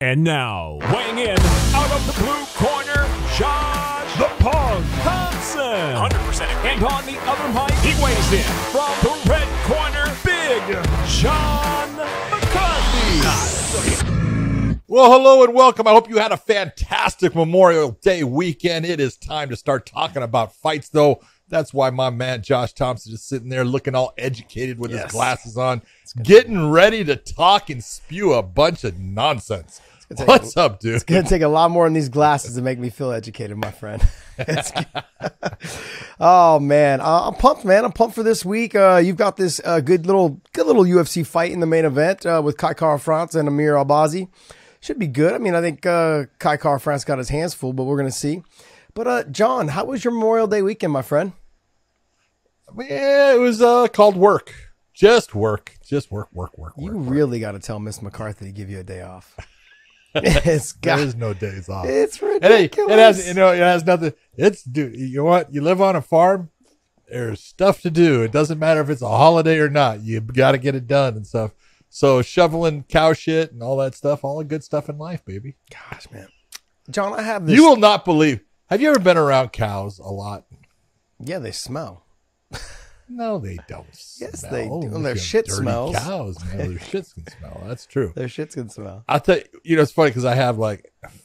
And now, weighing in out of the blue corner, Josh the Pug Thompson. 100% agree. And on the other mic, he weighs in from the red corner, Big John McCarthy. Well, hello and welcome. I hope you had a fantastic Memorial Day weekend. It is time to start talking about fights, though. That's why my man Josh Thompson is sitting there looking all educated with his glasses on, getting ready to talk and spew a bunch of nonsense. What's up, dude? It's going to take a lot more than these glasses to make me feel educated, my friend. Oh, man. I'm pumped, man. I'm pumped for this week. You've got this good little UFC fight in the main event with Carvalho and Amir Albazi. Should be good. I mean, I think Carvalho got his hands full, but we're going to see. But, John, how was your Memorial Day weekend, my friend? Yeah, it was called work. Just work. You really got to tell Miss McCarthy to give you a day off. There is no days off. It's ridiculous. It has nothing. Dude, you live on a farm. There's stuff to do. It doesn't matter if it's a holiday or not. You got to get it done and stuff. So shoveling cow shit and all that stuff, all the good stuff in life, baby. Gosh, man. John, I have this. You will not believe. Have you ever been around cows a lot? Yeah, they smell. No, they don't. Yes, smell. they do. And their shit dirty smells. Cows, man. Their shits can smell. That's true. Their shits can smell. I'll tell you, it's funny because I have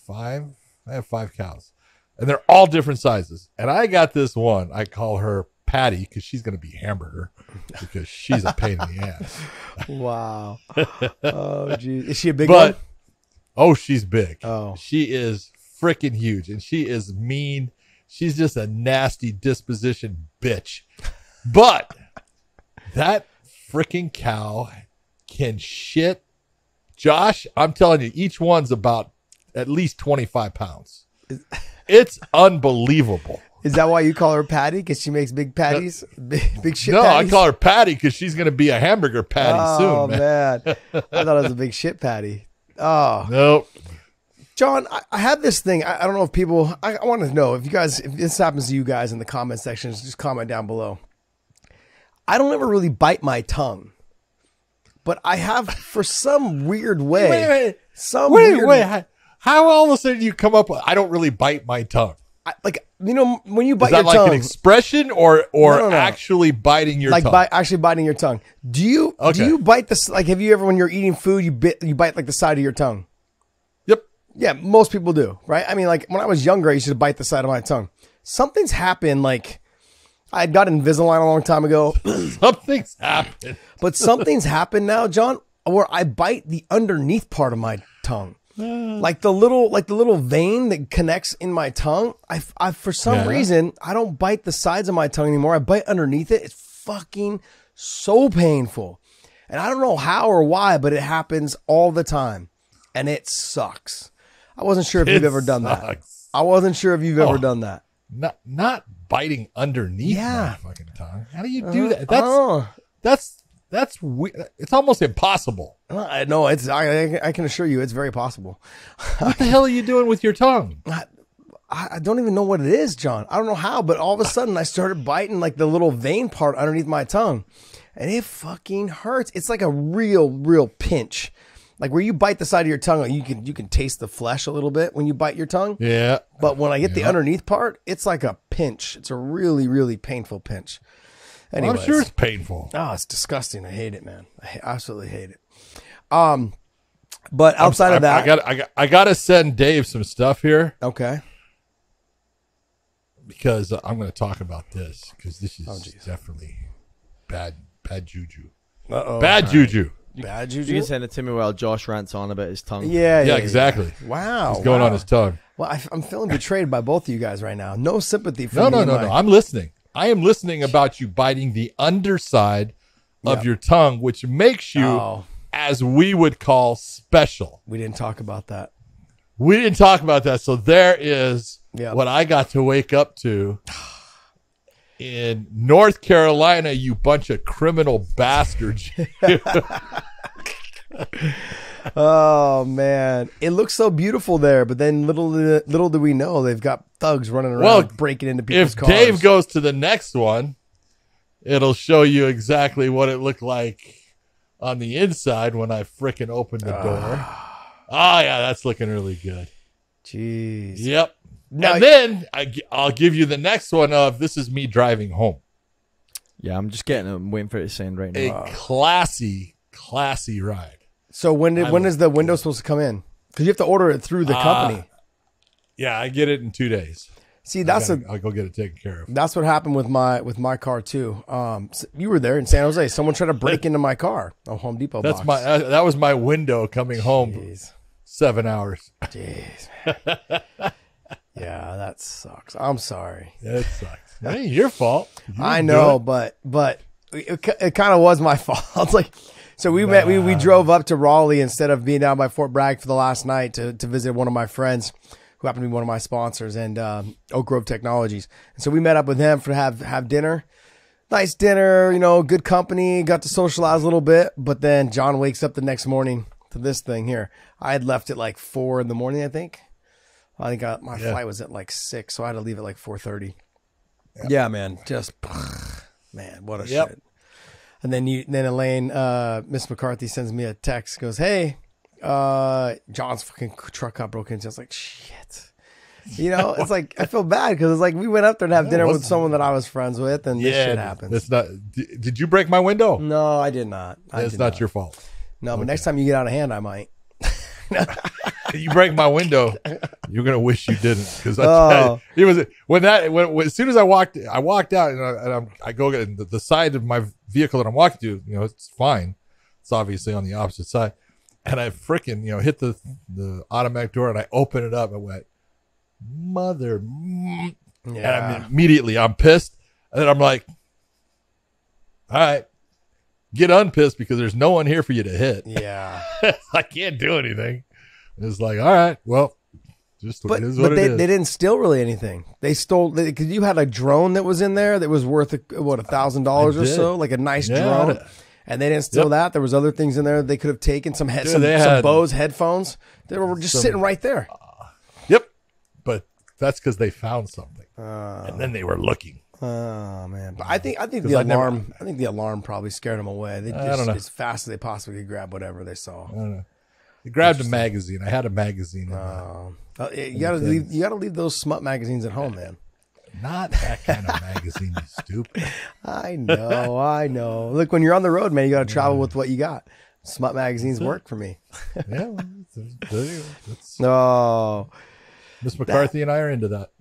five cows, and they're all different sizes. And I got this one. I call her Patty because she's going to be Hamburger because she's a pain in the ass. Wow. Oh, geez. Is she a big one? Oh, she's big. Oh. She is freaking huge, and she is mean. She's just a nasty disposition bitch. But that freaking cow can shit. Josh, I'm telling you, each one's about at least 25 pounds. It's unbelievable. Is that why you call her Patty? Because she makes big patties? Big shit No, patties? I call her Patty because she's going to be a hamburger patty soon, man. Oh, man. I thought it was a big shit patty. Oh. Nope. John, I have this thing. I don't know if people, I want to know if this happens to you guys in the comment sections, just comment down below. I don't ever really bite my tongue, but I have for some weird way. Wait. How all of a sudden you come up with, I don't really bite my tongue? When you bite your tongue. Is that like an expression or No. actually biting your tongue? Actually biting your tongue. Do you bite this? Like, have you ever, when you're eating food, you bite like the side of your tongue? Yep. Yeah, most people do, right? I mean, like when I was younger, I used to bite the side of my tongue. Something's happened, like I got Invisalign a long time ago. Something's happened. But something's happened now, John, where I bite the underneath part of my tongue. Like the little vein that connects in my tongue. I for some reason, I don't bite the sides of my tongue anymore. I bite underneath it. It's fucking so painful. And I don't know how or why, but it happens all the time. And it sucks. I wasn't sure if you've ever done that. I wasn't sure if you've ever done that. Not biting underneath my fucking tongue. How do you do that? That's weird. It's almost impossible. I know. I can assure you, it's very possible. What the hell are you doing with your tongue? I don't even know what it is, John. I don't know how, but all of a sudden I started biting like the little vein part underneath my tongue, and it fucking hurts. It's like a real pinch. Like where you bite the side of your tongue, you can taste the flesh a little bit when you bite your tongue. Yeah. But when I get the underneath part, it's like a pinch. It's a really painful pinch. Anyways. Well, I'm sure it's painful. Oh, it's disgusting. I hate it, man. I absolutely hate it. But outside of that, I gotta send Dave some stuff here. Okay. Because I'm going to talk about this because this is definitely bad juju. Bad juju. Bad juju. You can send it to me while Josh rants on about his tongue. Yeah, exactly. Yeah. Wow. What's going on his tongue? Well, I'm feeling betrayed by both of you guys right now. No sympathy for me. No. I'm listening. I am listening about you biting the underside of your tongue, which makes you, as we would call, special. We didn't talk about that. So there is what I got to wake up to in North Carolina, you bunch of criminal bastards. Oh, man. It looks so beautiful there, but then little do we know, they've got thugs running around breaking into people's cars. If Dave goes to the next one, it'll show you exactly what it looked like on the inside when I frickin' opened the door. Oh, yeah, that's looking really good. Jeez. Yep. Now, and then I'll give you the next one of this is me driving home. Yeah, I'm just I'm waiting for it to send right now. A classy ride. so when is the window supposed to come in? Because you have to order it through the company. Yeah, I get it in 2 days. See, I'll go get it taken care of. That's what happened with my car too. You were there in San Jose. Someone tried to break into my car. A Home Depot box. That was my window coming home. Jeez. 7 hours. Jeez. Yeah, that sucks. I'm sorry. It sucks. It ain't your fault. I know, but it kind of was my fault. It's like, so we we drove up to Raleigh instead of being down by Fort Bragg for the last night to visit one of my friends who happened to be one of my sponsors, and Oak Grove Technologies. And so we met up with him for have dinner. Nice dinner, good company, got to socialize a little bit. But then John wakes up the next morning to this thing here. I had left at like 4 a.m, I think. I think my flight was at like 6, so I had to leave at like 4:30. Yep. Yeah, man, just man, what a shit. And then Elaine, Miss McCarthy sends me a text, goes, "Hey, John's fucking truck got broken into." I was like, shit. It's like I feel bad because it's like we went up there to have dinner with someone that I was friends with, and this shit happens. That's not. Did you break my window? No, I did not. It's not your fault. No, but next time you get out of hand, I might. You break my window, you're gonna wish you didn't, because it was when as soon as I walked out, and I go get the side of my vehicle that I'm walking to, it's fine. It's obviously on the opposite side, and I freaking hit the automatic door, and I open it up and went, mother, and immediately I'm pissed, and then I'm like, all right, get unpissed because there's no one here for you to hit. Yeah, I can't do anything. It's like, all right, well, just it is what it is. They didn't steal really anything. They stole, because you had a drone that was in there that was worth $1,000 or so, like a nice drone. And they didn't steal that. There was other things in there they could have taken. Some Bose headphones. They were just sitting right there. Yep, but that's because they found something, and then they were looking. Oh man! But I think the alarm. I think the alarm probably scared them away. They just as fast as they possibly could grab whatever they saw. I don't know. They grabbed a magazine. I had a magazine. You gotta leave those smut magazines at home, man. Not that kind of magazine, you stupid. I know. Look, when you're on the road, man, you got to travel with what you got. Smut magazines work for me. Yeah. No. Miss McCarthy and I are into that.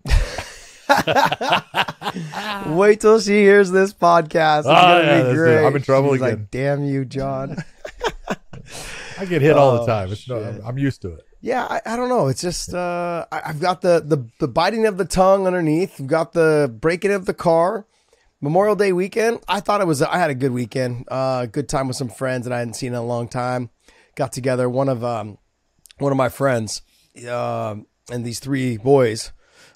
Wait till she hears this podcast. It's going to be great. I'm in trouble She's again. Like, damn you, John. I get hit all the time. I'm used to it. Yeah, I don't know. It's just I've got the biting of the tongue underneath. We've got the breaking of the car. Memorial Day weekend. I had a good weekend. Good time with some friends that I hadn't seen in a long time. Got together. One of my friends and these 3 boys.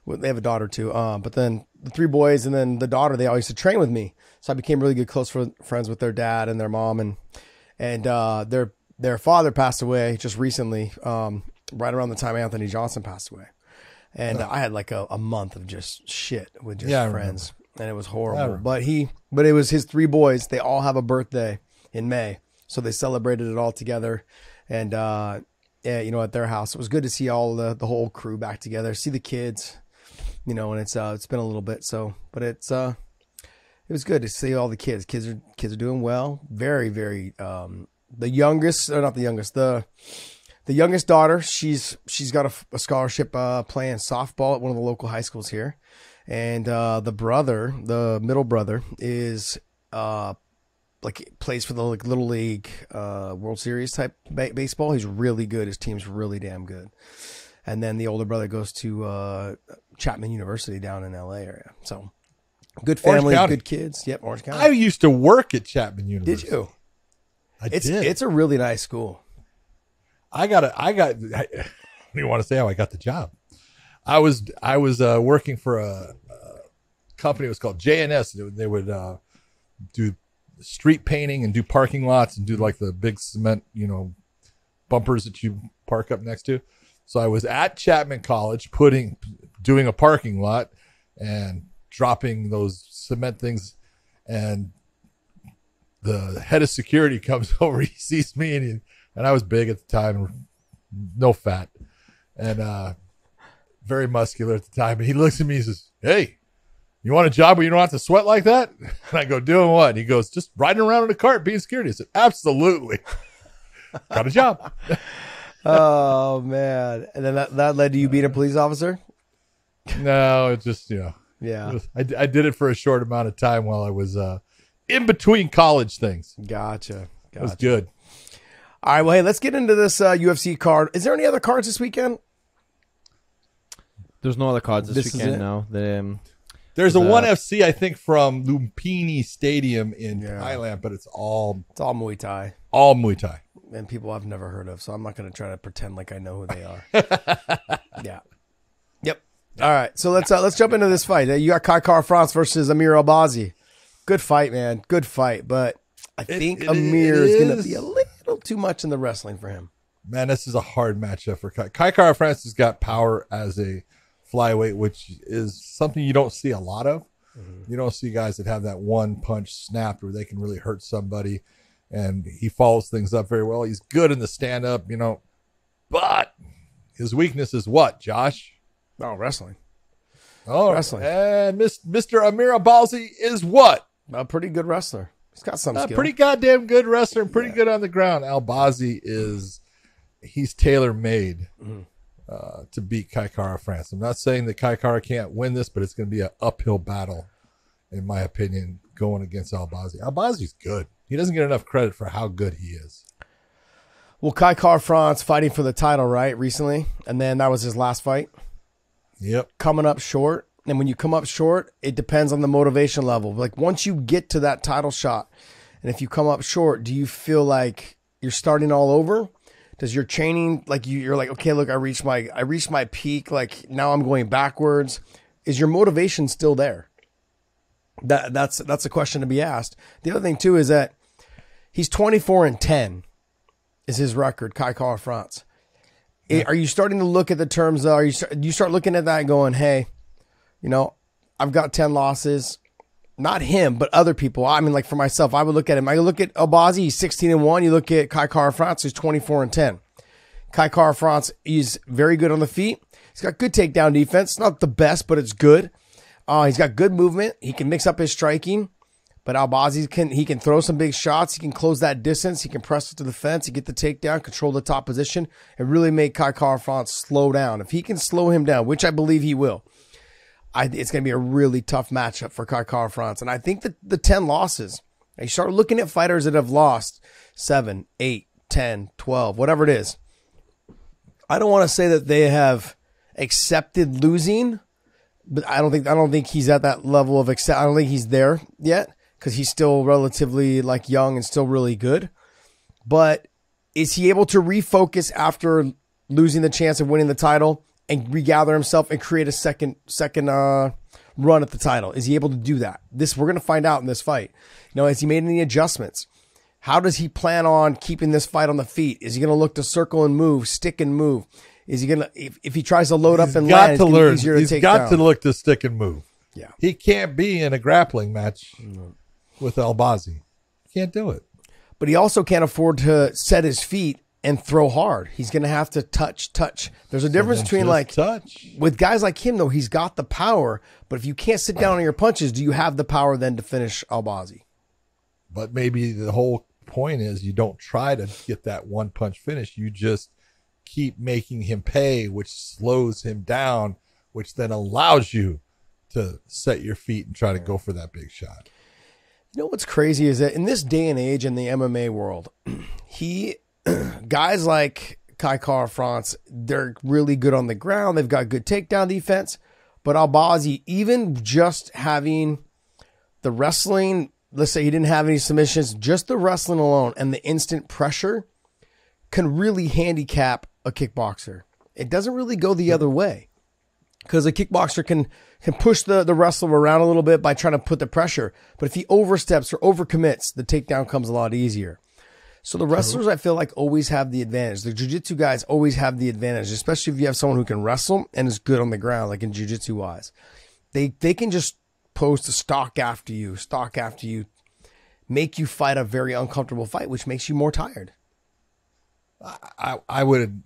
They have a daughter too. But then the 3 boys and then the daughter, they all used to train with me. So I became really good close friends with their dad and their mom, and their father passed away just recently, right around the time Anthony Johnson passed away. And I had like a month of just shit with just friends, and it was horrible. But it was his 3 boys. They all have a birthday in May, so they celebrated it all together. And at their house, it was good to see all the whole crew back together, see the kids, and it's been a little bit. So, but it was good to see all the kids. Kids are doing well. Very, very. The youngest daughter, she's got a scholarship playing softball at one of the local high schools here, and the middle brother is plays for the little league World Series type baseball. He's really good. His team's really damn good. And then the older brother goes to Chapman University down in LA area. So good family, good kids. Yep, Orange County. I used to work at Chapman University. Did you? I did. It's a really nice school. I don't even want to say how I got the job. I was working for a company. It was called JNS. They would do street painting and do parking lots and do like the big cement, bumpers that you park up next to. So I was at Chapman College doing a parking lot and dropping those cement things, and the head of security comes over. He sees me, and I was big at the time, no fat, and very muscular at the time. And he looks at me and says, "Hey, you want a job where you don't have to sweat like that?" And I go, "Doing what?" And he goes, "Just riding around in a cart being security." I said, "Absolutely." Got a job. Oh, man. And then that led to you being a police officer? No, it just, Yeah. I did it for a short amount of time while I was in between college things. Gotcha. It was good. All right, well, hey, let's get into this UFC card. Is there any other cards this weekend? There's no other cards this This is weekend it? now. There's a ONE FC, I think, from Lumpini Stadium in Thailand, but it's all Muay Thai. all Muay Thai. And people I've never heard of, so I'm not going to try to pretend like I know who they are. Yeah. Yep. All right, so let's jump into this fight. You got Kai France versus Amir Albazi. Good fight, man. Good fight, but I think Amir is going to be a little too much in the wrestling for him. Man, this is a hard matchup for Kai. Kai France has got power as a flyweight, which is something you don't see a lot of. You don't see guys that have that one punch snap where they can really hurt somebody, and he follows things up very well. He's good in the stand up, but his weakness is what, Josh? Oh, wrestling. Oh, Wrestling. And Mr. Amir Albazi is what? A pretty good wrestler. He's got some A skill. pretty goddamn good wrestler and pretty good on the ground. Albazi he's tailor-made to beat Kai France. I'm not saying that Kai can't win this, but it's going to be an uphill battle, in my opinion, going against Albazi. Albazi's good. He doesn't get enough credit for how good he is. Well, Kai France fighting for the title, right, recently? And then that was his last fight. Yep. Coming up short. And when you come up short, it depends on the motivation level. Like once you get to that title shot, and if you come up short, do you feel like you're starting all over? Does your training, like you're like, okay, look, I reached my peak. Like now I'm going backwards. Is your motivation still there? That's a question to be asked. The other thing too is that he's 24-10 is his record, Kai France. Are you starting to look at the terms? Do you start looking at that and going, hey, I've got 10 losses. Not him, but other people. I mean, like for myself, I would look at him. I look at Albazi, he's 16-1. You look at Kai France, who's 24-10. Kai France, he's very good on the feet. He's got good takedown defense. Not the best, but it's good. He's got good movement. He can mix up his striking. But Albazi can throw some big shots. He can close that distance. He can press it to the fence. He get the takedown, control the top position, and really make Kai France slow down. If he can slow him down, which I believe he will, it's going to be a really tough matchup for Kai France. And I think that the 10 losses, you start looking at fighters that have lost 7, 8, 10, 12, whatever it is. I don't want to say that they have accepted losing, but I don't think he's at that level of accept. I don't think he's there yet because he's still relatively young and still really good. But is he able to refocus after losing the chance of winning the title and regather himself and create a second run at the title? Is he able to do that? We're going to find out in this fight. Has he made any adjustments? How does he plan on keeping this fight on the feet? Is he going to look to circle and move, stick and move? Is he going to, if he tries to load up and land, it's going to be easier to take down? He's got to look to stick and move. Yeah. He can't be in a grappling match with Albazi. Can't do it. But he also can't afford to set his feet and throw hard. He's going to have to touch. There's a difference between touch. With guys like him, though, he's got the power. But if you can't sit down on your punches, do you have the power then to finish Albazi? But maybe the whole point is you don't try to get that one punch finish. You just keep making him pay, which slows him down, which then allows you to set your feet and try to go for that big shot. You know what's crazy is that in this day and age in the MMA world, guys like Kai France, they're really good on the ground. They've got good takedown defense. But Albazi, even just having the wrestling, let's say he didn't have any submissions, just the wrestling alone and the instant pressure can really handicap a kickboxer. It doesn't really go the other way because a kickboxer can push the wrestler around a little bit by trying to put the pressure. But if he oversteps or overcommits, the takedown comes a lot easier. So the wrestlers, I feel like, always have the advantage. The jiu-jitsu guys always have the advantage, especially if you have someone who can wrestle and is good on the ground, like in jiu-jitsu wise. They can just post a stalk after you, make you fight a very uncomfortable fight, which makes you more tired. I would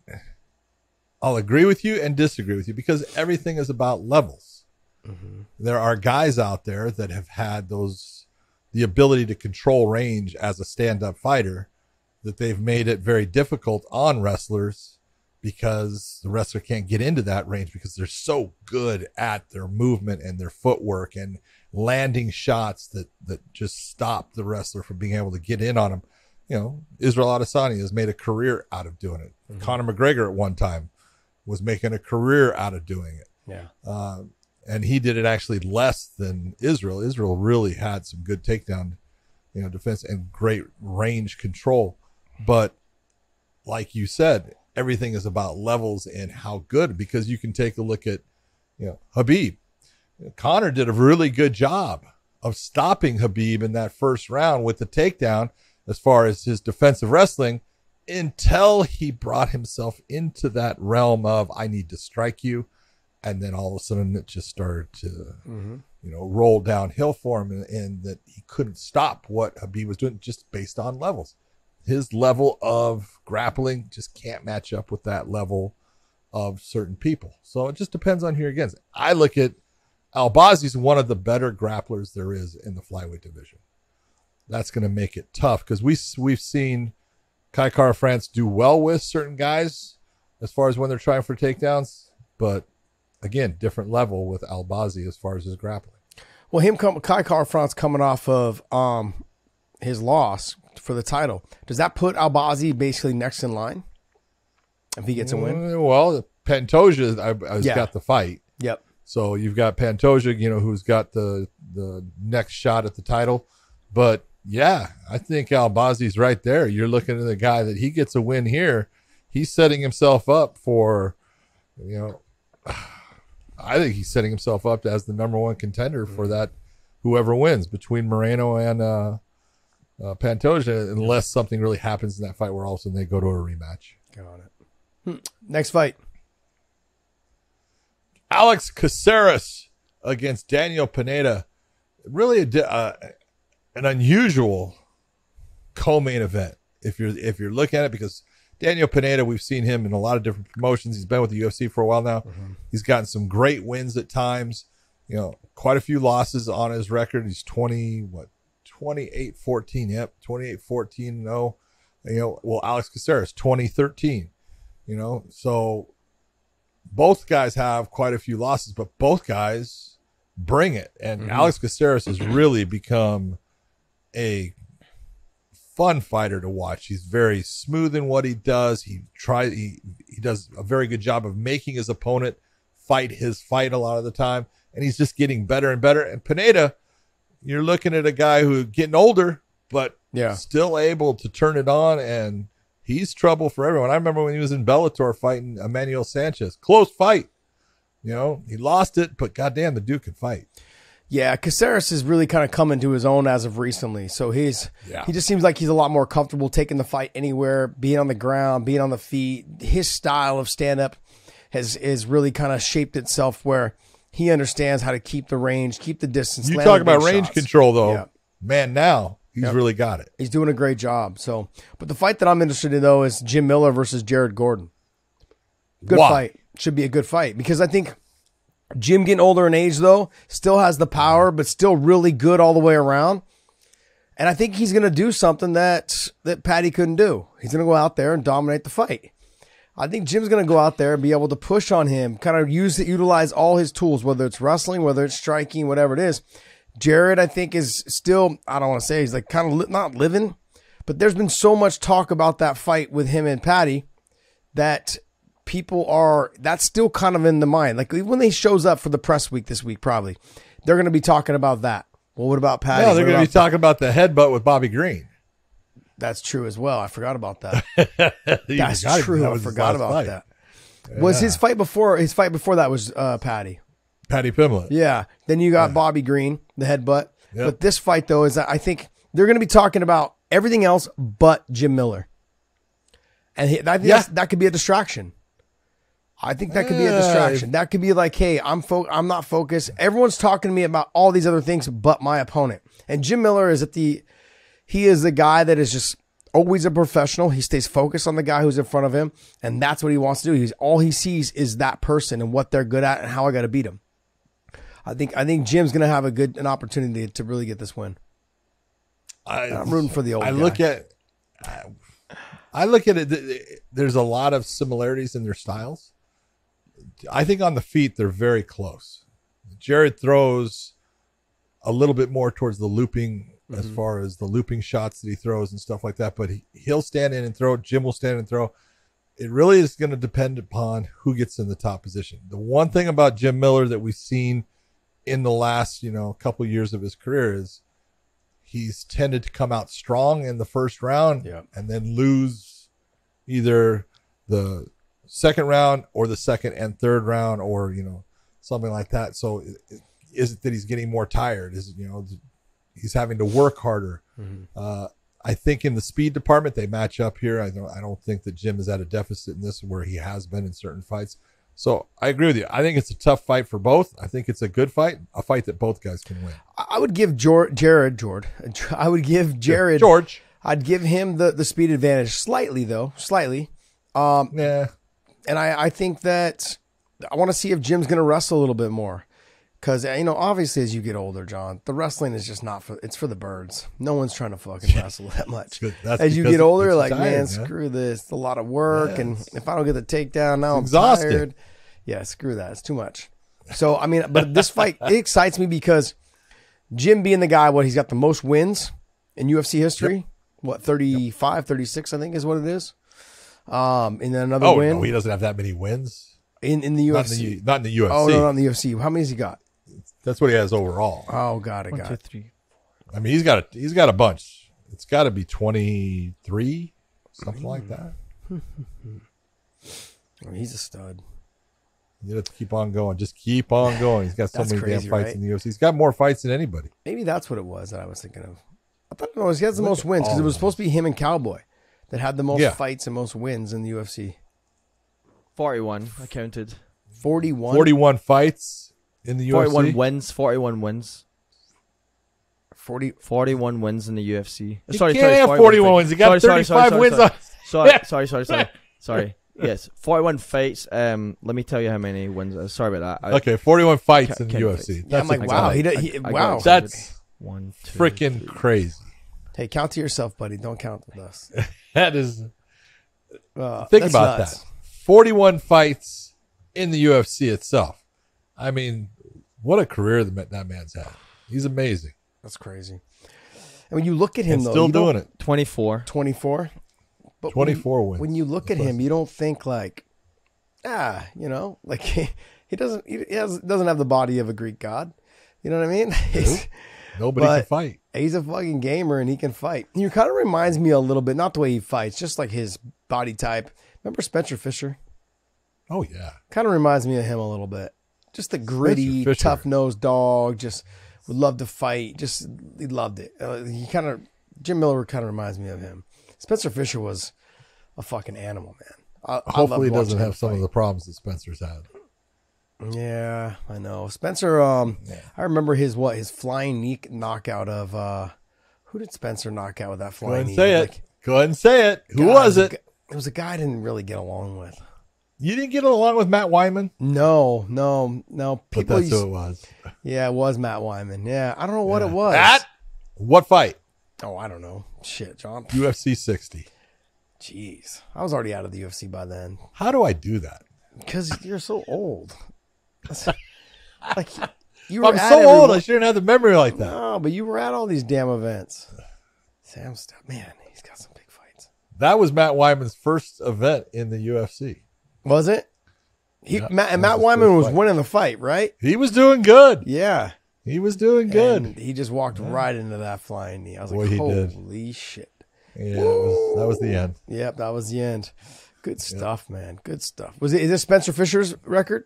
I'll agree with you and disagree with you because everything is about levels. There are guys out there that have had the ability to control range as a stand-up fighter, that they've made it very difficult on wrestlers because the wrestler can't get into that range because they're so good at their movement and their footwork and landing shots that just stop the wrestler from being able to get in on them. Israel Adesanya has made a career out of doing it. Conor McGregor at one time was making a career out of doing it. Yeah. And he did it actually less than Israel. Israel really had some good takedown, defense and great range control. But like you said, everything is about levels and how good, because you can take a look at, Khabib. Conor did a really good job of stopping Khabib in that first round with the takedown as far as his defensive wrestling, until he brought himself into that realm of, I need to strike you. And then all of a sudden it just started to, roll downhill for him, and that he couldn't stop what Khabib was doing just based on levels. His level of grappling just can't match up with that level of certain people. So it just depends on who you're against. I look at Albazi's one of the better grapplers there is in the flyweight division. That's going to make it tough because we've seen Kai Kara France do well with certain guys as far as when they're trying for takedowns, but again, different level with Albazi as far as his grappling. Well, Kai Kara France coming off of his loss for the title, does that put Albazi basically next in line if he gets a win? Well, Pantoja has got the fight. Yep. So you've got Pantoja, who's got the next shot at the title. But yeah, I think Albazi's right there. You're looking at the guy that he gets a win here. He's setting himself up for, I think he's setting himself up as the number one contender for that, whoever wins between Moreno and Pantoja, unless something really happens in that fight where all of a sudden they go to a rematch. Got it. Next fight. Alex Caceres against Daniel Pineda. Really an unusual co-main event if you're looking at it, because Daniel Pineda, we've seen him in a lot of different promotions. He's been with the UFC for a while now. He's gotten some great wins at times. Quite a few losses on his record. He's 28-14. Yep, 28-14-0. Well, Alex Caceres 20-13. So both guys have quite a few losses, but both guys bring it. And Alex Caceres has really become a fun fighter to watch. He's very smooth in what he does. He does a very good job of making his opponent fight his fight a lot of the time, and he's just getting better and better. And Pineda, you're looking at a guy who's getting older, but still able to turn it on, and he's trouble for everyone. I remember when he was in Bellator fighting Emmanuel Sanchez. Close fight. He lost it, but goddamn, the dude can fight. Yeah, Caceres is really kind of coming to his own as of recently. So he just seems like he's a lot more comfortable taking the fight anywhere, being on the ground, being on the feet. His style of stand-up has really kind of shaped itself where he understands how to keep the range, keep the distance. You talk about range control, though. Man, now he's really got it. He's doing a great job. So, but the fight that I'm interested in, though, is Jim Miller versus Jared Gordon. Good fight. Should be a good fight, because I think Jim, getting older in age, though, still has the power, but still really good all the way around. And I think he's going to do something that Patty couldn't do. He's going to go out there and dominate the fight. I think Jim's going to go out there and be able to push on him, kind of utilize all his tools, whether it's wrestling, whether it's striking, whatever it is. Jared, I think, is still, I don't want to say he's like kind of not living, but there's been so much talk about that fight with him and Patty that that's still kind of in the mind. Like when he shows up for the press week this week, probably they're going to be talking about that. Well, what about Patty? No, they're going to be talking about the headbutt with Bobby Green. That's true as well. I forgot about that. That's true. I forgot about that. Yeah. Was his fight before that was Patty Pimblett. Yeah. Then you got Bobby Green, the headbutt. Yep. But this fight, though, is I think they're going to be talking about everything else but Jim Miller. And that could be a distraction. I think that could be a distraction. That could be like, hey, I'm not focused. Everyone's talking to me about all these other things but my opponent. And Jim Miller is he is the guy that is just always a professional. He stays focused on the guy who's in front of him, and that's what he wants to do. All he sees is that person and what they're good at and how I got to beat him. I think Jim's going to have an opportunity to really get this win. I'm rooting for the old guy. I look at it. There's a lot of similarities in their styles. I think on the feet, they're very close. Jared throws a little bit more towards the looping as far as the looping shots that he throws and stuff like that. But he'll stand in and throw. Jim will stand and throw. It really is going to depend upon who gets in the top position. The one thing about Jim Miller that we've seen in the last, couple years of his career is he's tended to come out strong in the first round and then lose either the second round or the second and third round or, something like that. So is it that he's getting more tired? Is it, he's having to work harder? I think in the speed department, they match up here. I don't think that Jim is at a deficit in this where he has been in certain fights. So I agree with you. I think it's a tough fight for both. I think it's a good fight, a fight that both guys can win. I would give Jared. I would give Jared. George. I'd give him the speed advantage slightly, though. Slightly. Yeah. And I think that I want to see if Jim's going to wrestle a little bit more. Because, obviously as you get older, John, the wrestling is just it's for the birds. No one's trying to fucking wrestle that much. As you get older, you're like, man, screw this. It's a lot of work. Yes. And if I don't get the takedown, now I'm exhausted. Tired. Yeah, screw that. It's too much. So, but this fight, it excites me because Jim being the guy, he's got the most wins in UFC history. Yep. 35, 36, I think is what it is. And then another win. No, he doesn't have that many wins. In the UFC. Not in the UFC. Oh, no, not in the UFC. How many has he got? That's what he has overall. Oh, got it. 1, 2, 3. He's got a bunch. It's got to be 23, something like that. He's a stud. You have to keep on going. Just keep on going. He's got so many crazy, damn fights right? in the UFC. He's got more fights than anybody. Maybe that's what it was that I was thinking of. I thought he has the most wins because it was supposed to be him and Cowboy that had the most fights and most wins in the UFC. 41, I counted. 41? 41 fights in the UFC. 41 wins. 41 wins in the UFC. He can't have 41 wins. He got 35 wins. Sorry. Yes, 41 fights. Let me tell you how many wins. Sorry about that. Okay, 41 fights in the UFC. Yeah, I'm like, wow. Wow. That's 1, 2, freaking 3. crazy. Hey, count to yourself, buddy. Don't count with us. That is. Think about nuts. that. 41 fights in the UFC itself. What a career that man's had. He's amazing. That's crazy. And when you look at him, though, still doing it. 24. 24. But 24 wins. When you look at him, you don't think like, like he doesn't have the body of a Greek god. You know what I mean? Nobody can fight. He's a fucking gamer and he can fight. He kind of reminds me a little bit, not the way he fights, just like his body type. Remember Spencer Fisher? Oh, yeah. Kind of reminds me of him a little bit. Just the gritty, tough-nosed dog. Just would love to fight. Just, he loved it. Jim Miller kind of reminds me of him. Spencer Fisher was a fucking animal, man. Hopefully he doesn't have some of the problems that Spencer's had. Yeah, I know. Spencer, I remember his flying knee knockout of, who did Spencer knock out with that flying knee? Go ahead and say it. Who was it? It was a guy I didn't really get along with. You didn't get along with Matt Wyman? No. But that's who it was. Yeah, it was Matt Wyman. Yeah, I don't know what it was. What fight? Oh, I don't know. Shit, John. UFC 60. Jeez. I was already out of the UFC by then. How do I do that? Because you're so old. Like, I'm so old, I shouldn't have the memory like that. No, but you were at all these damn events. Sam Stubb, man, he's got some big fights. That was Matt Wyman's first event in the UFC. Was it? Matt Wyman was winning the fight, right? He was doing good. Yeah. He was doing good. And he just walked right into that flying knee. I was like, holy shit. Yeah, that was the end. Yep, that was the end. Good stuff, man. Good stuff. Is this Spencer Fisher's record?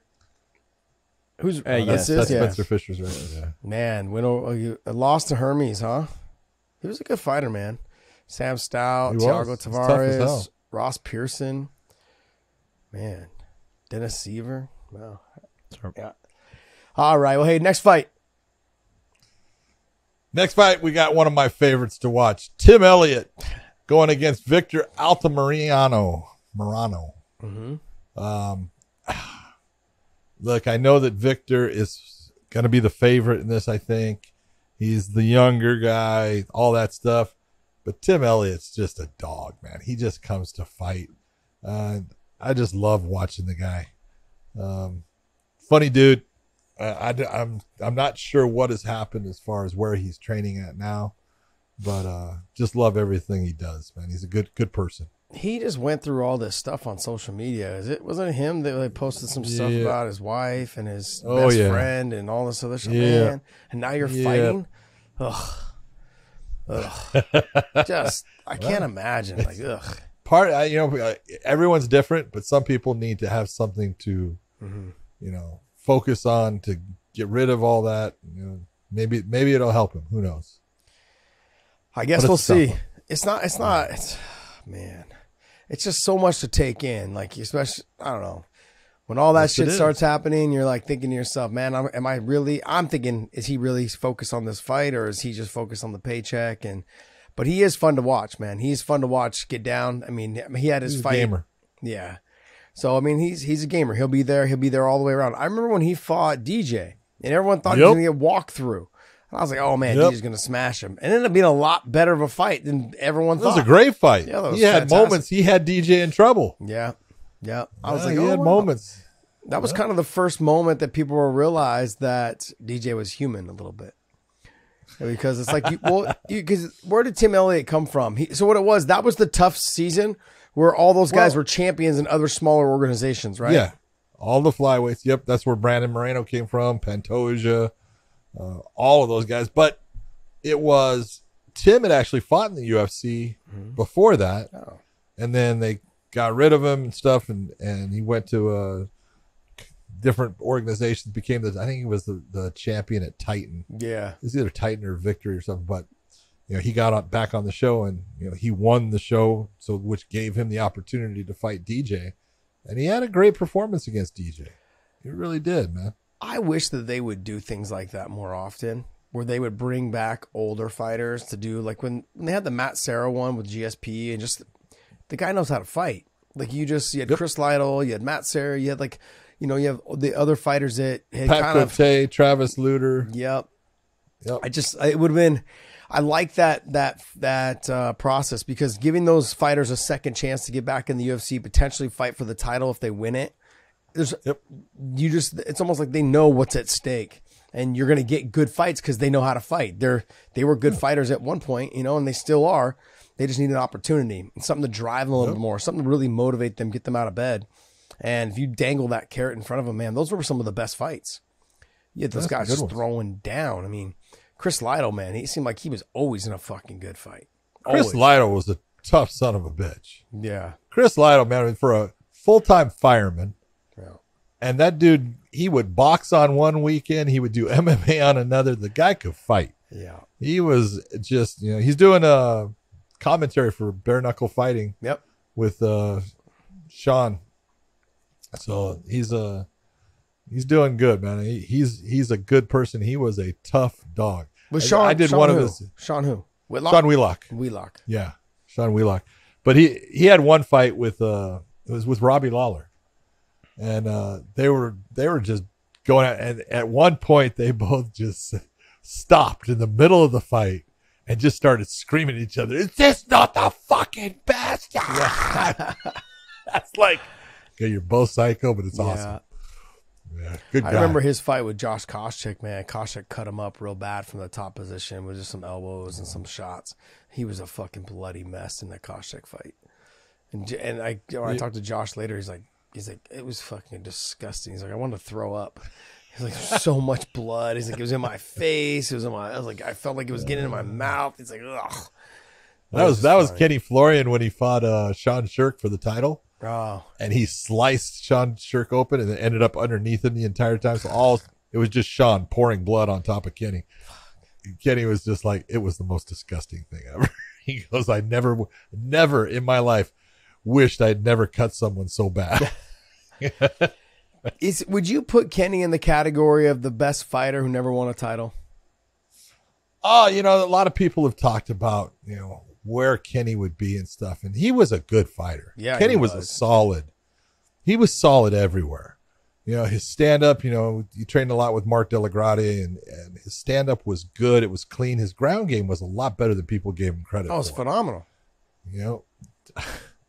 Who's that's Spencer Fisher's record, yeah. Man, lost to Hermes, huh? He was a good fighter, man. Sam Stout, Thiago Tavares, Ross Pearson. Man. Dennis Seaver. Wow. Yeah. All right. Well, hey, next fight. Next fight, we got one of my favorites to watch. Tim Elliott going against Victor Altamirano. Look, I know that Victor is going to be the favorite in this, I think. He's the younger guy, all that stuff. But Tim Elliott's just a dog, man. He just comes to fight. I just love watching the guy. Funny dude. I'm not sure what has happened as far as where he's training at now, but just love everything he does, man. He's a good person. He just went through all this stuff on social media. Wasn't it him that like posted some stuff about his wife and his best friend and all this other stuff? Yeah. Man, and now you're fighting? Ugh. Just, I can't imagine. Like, ugh. Everyone's different, but some people need to have something to, focus on to get rid of all that. Maybe it'll help him. Who knows? I guess we'll see. It's man, it's just so much to take in. Like, especially, I don't know, when all that shit starts happening, you're like thinking to yourself, man, I'm thinking, is he really focused on this fight or is he just focused on the paycheck? But he is fun to watch, man. He's fun to watch get down. I mean, he had his fight. Gamer. Yeah. So, I mean, he's a gamer. He'll be there all the way around. I remember when he fought DJ and everyone thought he was going to get walked through. I was like, oh, man, DJ's going to smash him. And it ended up being a lot better of a fight than everyone thought. It was a great fight. Yeah, he had moments. He had DJ in trouble. Yeah. I was like, he had moments. That was kind of the first moment that people will realize that DJ was human a little bit. Because it's like, because where did Tim Elliott come from? So what it was, that was the tough season where all those guys were champions in other smaller organizations, right? Yeah. All the flyweights. Yep. That's where Brandon Moreno came from, Pantoja. All of those guys, but it was Tim had actually fought in the UFC before that, and then they got rid of him and stuff, and he went to different organizations. Became I think he was the champion at Titan. Yeah, it's either Titan or Victory or something. But he got back on the show, and he won the show, so which gave him the opportunity to fight DJ, and he had a great performance against DJ. He really did, man. I wish that they would do things like that more often, where they would bring back older fighters to do, like when they had the Matt Serra one with GSP, and just the guy knows how to fight. Like you had Chris Lytle, you had Matt Serra, you had you have the other fighters that had Pat Cote, Travis Lutter. Yep. It would have been, I like that process, because giving those fighters a second chance to get back in the UFC, potentially fight for the title if they win it. It's almost like they know what's at stake, and you're going to get good fights because they know how to fight. They were good fighters at one point, and they still are. They just need an opportunity and something to drive them a little bit more, something to really motivate them, get them out of bed. And if you dangle that carrot in front of them, man, those were some of the best fights. You had those guys just throwing down. I mean, Chris Lytle, man, he seemed like he was always in a fucking good fight. Chris Lytle was a tough son of a bitch. Yeah. Chris Lytle, man, for a full-time fireman. And that dude, he would box on one weekend. He would do MMA on another. The guy could fight. Yeah. He was just, he's doing a commentary for Bare Knuckle Fighting. Yep. With Sean. So he's doing good, man. He's a good person. He was a tough dog. But Sean who? Whitlock? Sean Wheelock. Wheelock. Yeah. Sean Wheelock. But he had one fight with, it was with Robbie Lawler. And they were just going out, and at one point they both just stopped in the middle of the fight and just started screaming at each other. Is this not the fucking best? Yeah. That's like, okay, you're both psycho, but it's awesome. Yeah, good guy. I remember his fight with Josh Koscheck, man. Koscheck cut him up real bad from the top position with just some elbows and some shots. He was a fucking bloody mess in that Koscheck fight. And when I talked to Josh later, he's like, it was fucking disgusting. He's like, I wanted to throw up. He's like, there's so much blood. He's like, it was in my face. I felt like it was getting in my mouth. He's like, ugh. That was Kenny Florian when he fought Sean Shirk for the title. Oh. And he sliced Sean Shirk open and then ended up underneath him the entire time. So it was just Sean pouring blood on top of Kenny. Kenny was just like, it was the most disgusting thing ever. He goes, I never in my life wished I'd never cut someone so bad. Would you put Kenny in the category of the best fighter who never won a title? Oh, a lot of people have talked about, where Kenny would be and stuff. And he was a good fighter. Yeah, Kenny he was was. he was solid everywhere. His stand-up, you trained a lot with Mark Delagrade, and his stand-up was good. It was clean. His ground game was a lot better than people gave him credit for. Oh, it's phenomenal.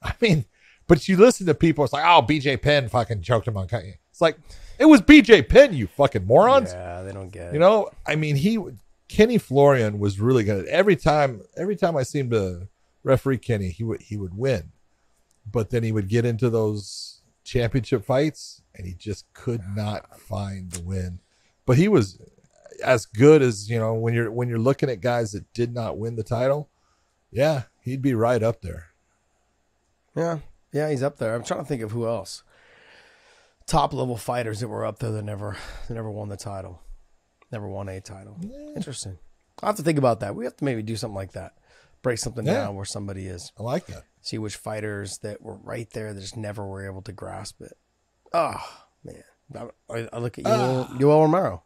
I mean, but you listen to people, it's like, oh, BJ Penn fucking choked him on Kenny. It's like, it was BJ Penn, you fucking morons. Yeah, they don't get it. I mean, Kenny Florian was really good. Every time I seemed to referee Kenny, he would win. But then he would get into those championship fights and he just could not find the win. But he was as good as, when you're looking at guys that did not win the title, yeah, he'd be right up there. Yeah, he's up there. I'm trying to think of who else. Top level fighters that were up there that never won the title. Never won a title. Yeah. Interesting. I'll have to think about that. We have to maybe do something like that. Break something down where somebody is. I like that. See which fighters that were right there that just never were able to grasp it. Oh, man. I look at Yoel Romero.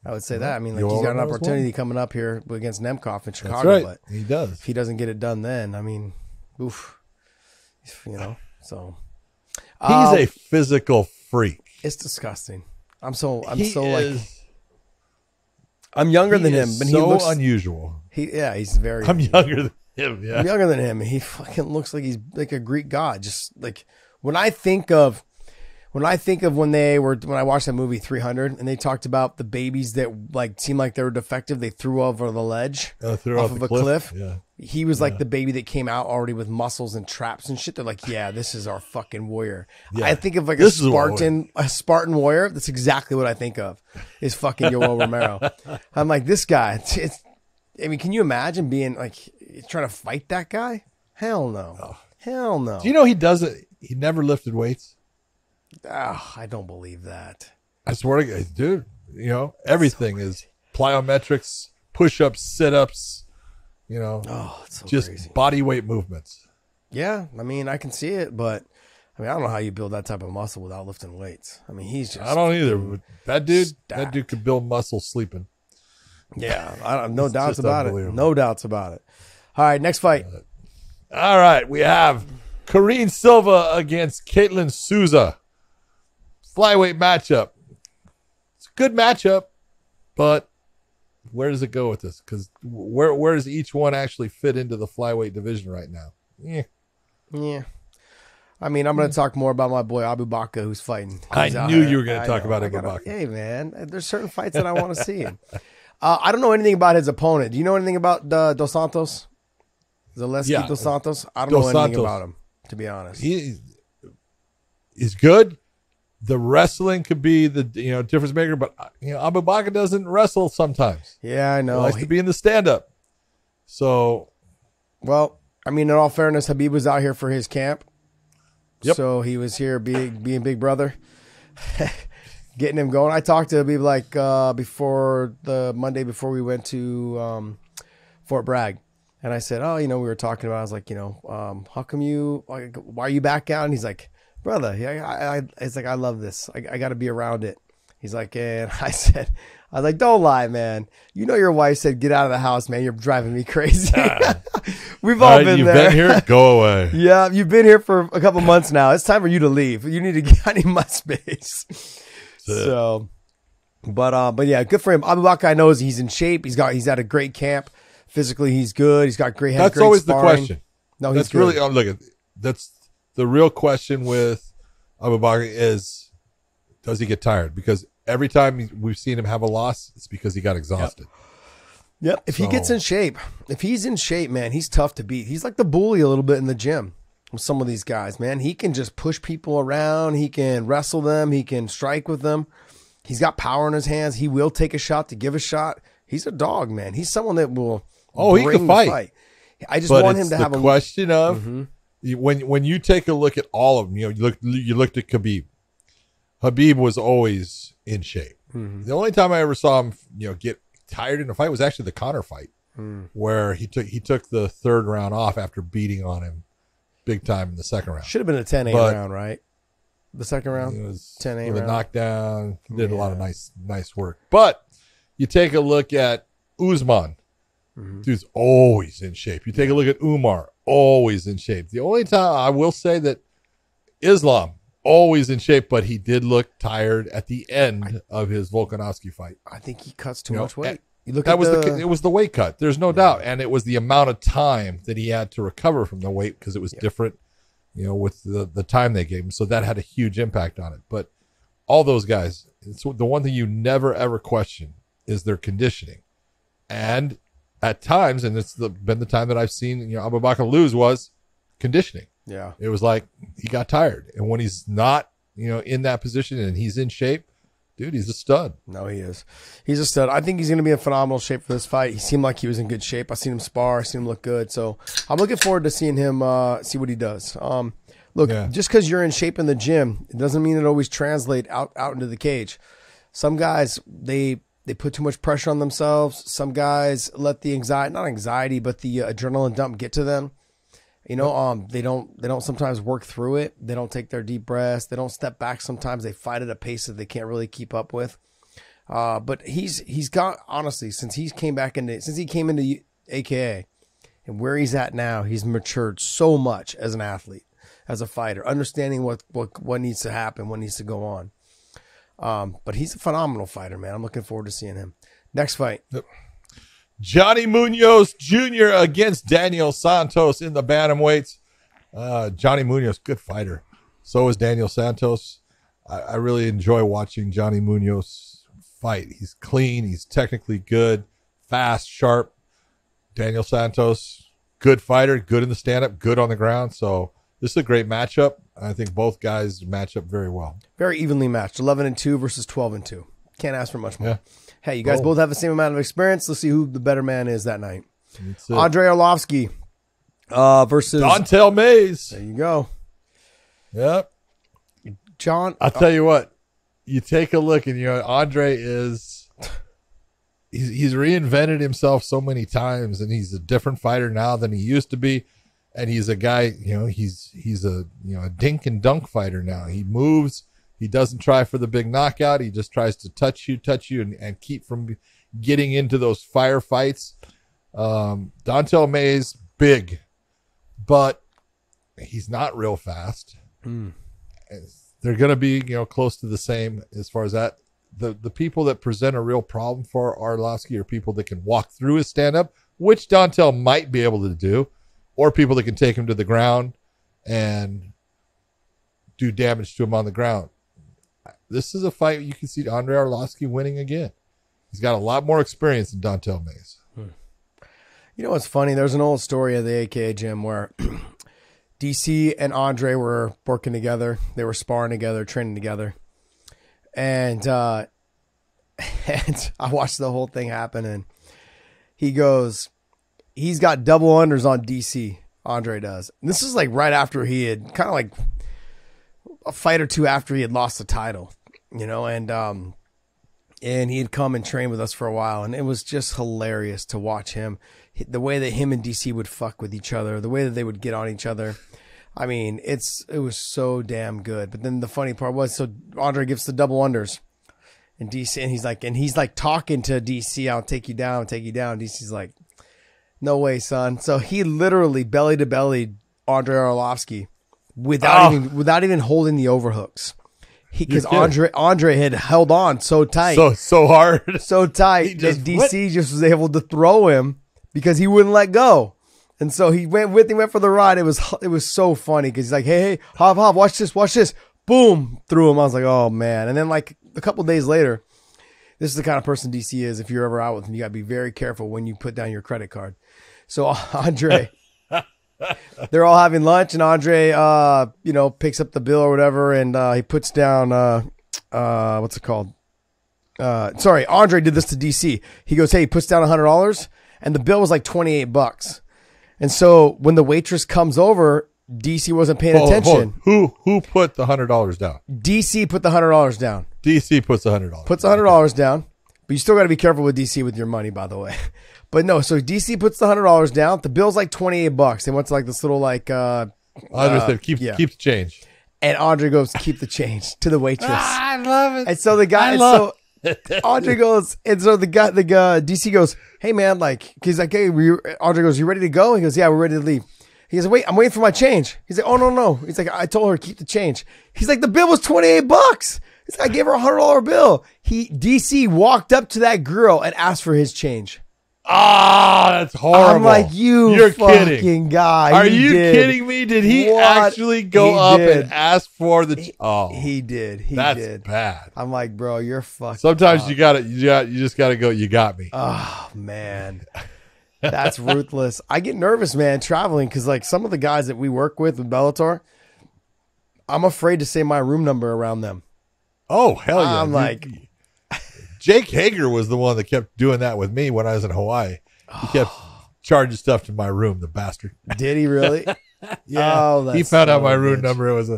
I would say that. I mean, like, he's got an opportunity coming up here against Nemkov in Chicago. That's right. But he does. If he doesn't get it done then, I mean, oof. So. He's a physical freak. It's disgusting. I'm younger than him, but he looks unusual. He's very. I'm younger than him. Yeah, I'm younger than him, and he fucking looks like he's like a Greek god. Just like when I think of when I watched that movie 300, and they talked about the babies that like seemed like they were defective, they threw over the ledge off of a cliff. Yeah. He was like the baby that came out already with muscles and traps and shit. They're like, yeah, this is our fucking warrior. Yeah. I think of like a Spartan warrior. That's exactly what I think of is fucking Yoel Romero. I'm like, this guy, I mean, can you imagine being like, trying to fight that guy? Hell no. Oh. Hell no. Do you know he never lifted weights? Oh, I don't believe that. I swear to God, dude, everything is plyometrics, push-ups, sit-ups, it's so just crazy. Body weight movements. Yeah, I mean, I can see it, but I don't know how you build that type of muscle without lifting weights. I mean, he's just. I don't either. But that dude could build muscle sleeping. Yeah, no doubts about it. No doubts about it. All right, next fight. All right, we have Karine Silva against Caitlin Souza. Flyweight matchup. It's a good matchup, but where does it go with this? Because where does each one actually fit into the flyweight division right now? Yeah. I mean, I'm going to talk more about my boy Abu Bakr, who's fighting. I knew you were going to talk about Abu Bakr. Hey, man, there's certain fights that I want to see. I don't know anything about his opponent. Do you know anything about Dos Santos? Zaleski Dos Santos? I don't know anything about him, to be honest. He's good. The wrestling could be the difference maker, but Abu Bakr doesn't wrestle sometimes. Yeah, I know. He likes to be in the stand-up. So, well, I mean, in all fairness, Habib was out here for his camp. Yep. So he was here being big brother, getting him going. I talked to Habib like before the Monday before we went to Fort Bragg. And I said, we were talking about, I was like, how come why are you back out? And he's like, brother, it's like, I love this. I got to be around it. He's like, and I was like, don't lie, man. Your wife said, get out of the house, man. You're driving me crazy. We've all been there. You've been here? Go away. Yeah, you've been here for a couple months now. It's time for you to leave. You need to get out of my space. So, but yeah, good for him. Abu Bakr, I know he's in shape. He's at a great camp. Physically, he's good. He's got great head. That's always sparring. The question. No, that's really that's the real question with Abu Bakr is, does he get tired? Because every time we've seen him have a loss, it's because he got exhausted. Yep. If he gets in shape, man, he's tough to beat. He's like the bully a little bit in the gym with some of these guys, man. He can just push people around. He can wrestle them. He can strike with them. He's got power in his hands. He will take a shot to give a shot. He's a dog, man. He's someone that will. He can fight. I just want him to have a question of when you take a look at all of them. You looked at Khabib. Khabib was always in shape. Mm-hmm. The only time I ever saw him, get tired in a fight was actually the Conor fight, where he took the third round off after beating on him big time in the second round. Should have been a 10-8 round, right? The second round, it was 10-8 with a knockdown. Did a lot of nice work. But you take a look at Usman. Dude's always in shape. You take a look at Umar, always in shape. The only time I will say that Islam, always in shape, but he did look tired at the end of his Volkanovski fight. I think he cuts too much weight. You look it was the weight cut. There's no doubt. And it was the amount of time that he had to recover from the weight because it was different, with the time they gave him. So that had a huge impact on it. But all those guys, it's the one thing you never, ever question is their conditioning. And at times, and it's been the time that I've seen Abu Bakr lose, was conditioning. Yeah. It was like he got tired. And when he's not, in that position and he's in shape, dude, he's a stud. No, he is. He's a stud. I think he's going to be in phenomenal shape for this fight. He seemed like he was in good shape. I seen him spar. I seen him look good. So I'm looking forward to seeing him see what he does. Just because you're in shape in the gym, it doesn't mean it always translates out into the cage. Some guys, they put too much pressure on themselves. Some guys let the anxiety, but the adrenaline dump get to them. They don't sometimes work through it. They don't take their deep breaths. They don't step back. Sometimes they fight at a pace that they can't really keep up with. But he's got, honestly, since he came into AKA and where he's at now, he's matured so much as an athlete, as a fighter, understanding what needs to happen, what needs to go on. But he's a phenomenal fighter, man. I'm looking forward to seeing him. Next fight. Yep. Johnny Munoz Jr. against Daniel Santos in the bantamweights. Johnny Munoz, good fighter. So is Daniel Santos. I really enjoy watching Johnny Munoz fight. He's clean. He's technically good, fast, sharp. Daniel Santos, good fighter, good in the stand-up, good on the ground. So this is a great matchup. I think both guys match up very well. Very evenly matched. 11-2 versus 12-2. Can't ask for much more. Yeah. Hey, you guys both have the same amount of experience. Let's see who the better man is that night. Andrei Arlovski versus Dontel Mays. There you go. Yep. John, I'll tell you what. You take a look, and Andre is he's reinvented himself so many times, and he's a different fighter now than he used to be. And he's a guy, he's a dink and dunk fighter now. He moves. He doesn't try for the big knockout. He just tries to touch you, and keep from getting into those firefights. Dontel Mays, big, but he's not real fast. They're going to be, close to the same as far as that. The people that present a real problem for Arlovski are people that can walk through his stand-up, which Dontel might be able to do, or people that can take him to the ground and do damage to him on the ground. This is a fight you can see Andrei Arlovski winning again. He's got a lot more experience than Dontel Mays. You know what's funny? There's an old story of the AKA gym where DC and Andre were working together. They were sparring together, training together. And I watched the whole thing happen, and he goes, he's got double unders on DC, Andre does. And this is like right after he had kind of like a fight or two after he had lost the title, and he had come and trained with us for a while, and it was just hilarious to watch him, the way that him and DC would fuck with each other, the way that they would get on each other. I mean, it was so damn good. But then the funny part was, so Andre gives the double unders, and DC, and he's like talking to DC, I'll take you down. DC's like, no way, son. So he literally belly to belly Andrei Arlovski without even holding the overhooks. Because Andre had held on so tight. So hard. So tight that DC just was able to throw him because he wouldn't let go. And so he went for the ride. It was so funny because he's like, hey, Hav, watch this. Boom, threw him. I was like, oh man. And then like a couple days later, this is the kind of person DC is. If you're ever out with him, you got to be very careful when you put down your credit card. So Andre, they're all having lunch, and Andre, picks up the bill or whatever, and he puts down, what's it called? Andre did this to DC. He goes, hey, he puts down $100, and the bill was like $28. And so when the waitress comes over, DC wasn't paying attention. Who put the $100 down? DC put the $100 down. DC puts the $100. Puts $100 down, but you still got to be careful with DC with your money, by the way. But no, so DC puts the $100 down. The bill's like $28. They went to like this little like. I understand. Keep the change. And Andre goes, keep the change to the waitress. I love it. And so the guy, Andre goes, and so the guy, DC goes, hey man, like, he's like, hey, Andre goes, you ready to go? He goes, yeah, we're ready to leave. He goes, wait, I'm waiting for my change. He's like, oh no. He's like, I told her keep the change. He's like, the bill was $28. He's like, I gave her $100 bill. DC walked up to that girl and asked for his change. Ah, that's horrible. I'm like, you're fucking kidding. Guy. Are you kidding me? Did he actually go up and ask for the? He did. That's bad. I'm like, bro, you're fucking. Sometimes you just gotta go. You got me. Oh man, that's ruthless. I get nervous, man, traveling because like some of the guys that we work with Bellator, I'm afraid to say my room number around them. Oh hell yeah! I'm like. Jake Hager was the one that kept doing that with me when I was in Hawaii. He kept charging stuff to my room, the bastard. Did he really? Yeah. Oh, he found out my room number. It was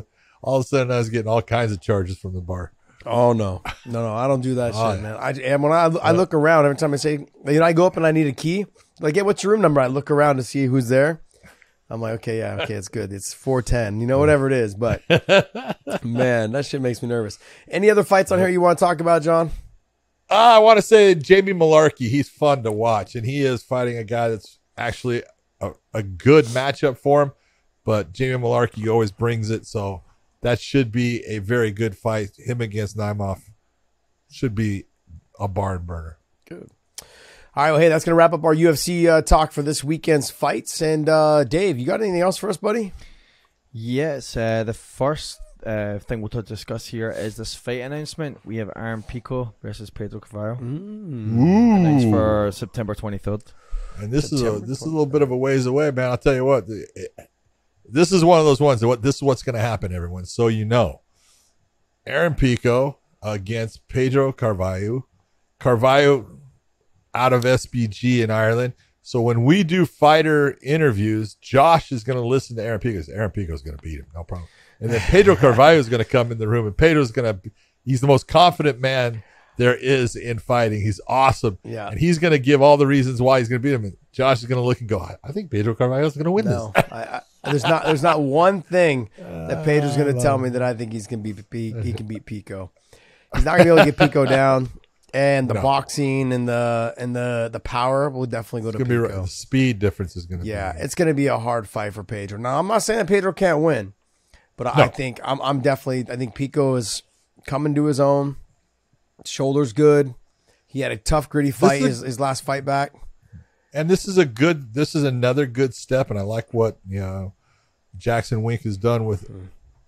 all of a sudden I was getting all kinds of charges from the bar. Oh no, I don't do that shit, man. When I look around every time I say, I go up and I need a key. Like, yeah, what's your room number? I look around to see who's there. I'm like, okay, it's good. It's 410, whatever it is. But man, that shit makes me nervous. Any other fights on here you want to talk about, John? I want to say Jamie Malarkey. He's fun to watch, and he is fighting a guy that's actually a good matchup for him. But Jamie Malarkey always brings it, so that should be a very good fight. Him against Naimov should be a barn burner. Good. All right, well, hey, that's going to wrap up our UFC talk for this weekend's fights. And Dave, you got anything else for us, buddy? Yes, the first thing we'll discuss here is this fight announcement. We have Aaron Pico versus Pedro Carvalho announced for September 23rd. And this is a little bit of a ways away, man. I'll tell you what, this is one of those ones. This is what's going to happen, everyone. So Aaron Pico against Pedro Carvalho. Carvalho out of SBG in Ireland. So when we do fighter interviews, Josh is going to listen to Aaron Pico. Aaron Pico is going to beat him, no problem. And then Pedro Carvalho is going to come in the room, and he's the most confident man there is in fighting. He's awesome. Yeah. And he's going to give all the reasons why he's going to beat him. And Josh is going to look and go, I think Pedro Carvalho is going to win this. There's not one thing that Pedro's going to tell me that I think he can beat Pico. He's not going to be able to get Pico down. And the boxing and the power will definitely go to Pico. The speed difference is going to be. Yeah, it's going to be a hard fight for Pedro. Now, I'm not saying that Pedro can't win. But I think I think Pico is coming to his own. Shoulder's good. He had a tough, gritty fight his last fight back. And this is another good step. And I like what Jackson Wink has done with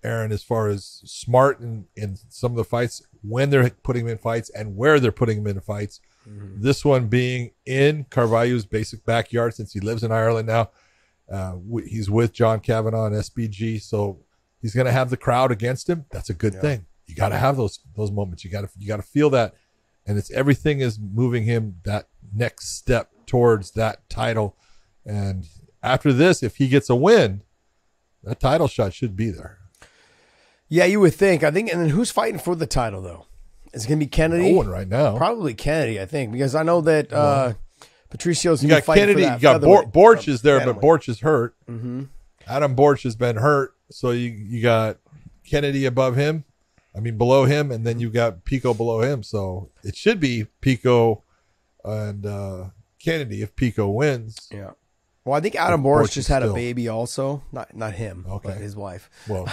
Aaron as far as smart in some of the fights, when they're putting him in fights and where they're putting him in fights. This one being in Carvalho's basic backyard, since he lives in Ireland now. He's with John Kavanagh and SBG, so he's going to have the crowd against him. That's a good thing. You got to have those moments. You got to feel that, and everything is moving him that next step towards that title. And after this, if he gets a win, that title shot should be there. Yeah, you would think. I think. And then who's fighting for the title though? Is it going to be Kennedy? No one right now. Probably Kennedy, I think, because I know that Patricio's going to be fighting Kennedy. For that. You got Borch is there, but Borch is hurt. Adam Borch has been hurt. So you got Kennedy above him, below him, and then you got Pico below him. So it should be Pico and Kennedy if Pico wins. Yeah. Well, I think Adam Borch just had a baby also. Not him, but his wife. Well,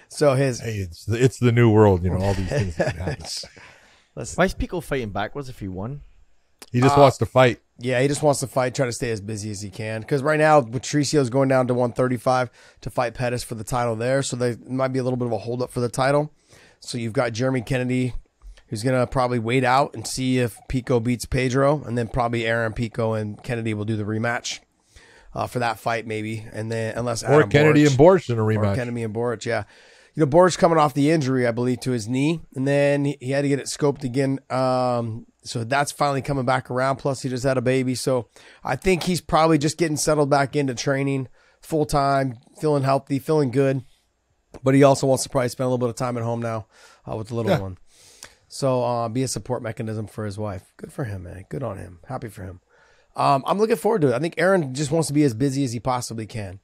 so it's the new world, all these things can happen. Why is Pico fighting backwards if he won? He just wants to fight. Yeah, he just wants to fight, try to stay as busy as he can. Because right now, Patricio's going down to 135 to fight Pettis for the title there. So there might be a little bit of a holdup for the title. So you've got Jeremy Kennedy, who's going to probably wait out and see if Pico beats Pedro. And then probably Aaron, Pico, and Kennedy will do the rematch for that fight maybe. And then unless Adam Kennedy and Borch in a rematch. Or Kennedy and Borch, yeah. Borch coming off the injury, I believe, to his knee. And then he had to get it scoped again. So that's finally coming back around. Plus, he just had a baby. So I think he's probably just getting settled back into training full time, feeling healthy, feeling good. But he also wants to probably spend a little bit of time at home now with the little one. So be a support mechanism for his wife. Good for him, man. Good on him. Happy for him. I'm looking forward to it. I think Aaron just wants to be as busy as he possibly can.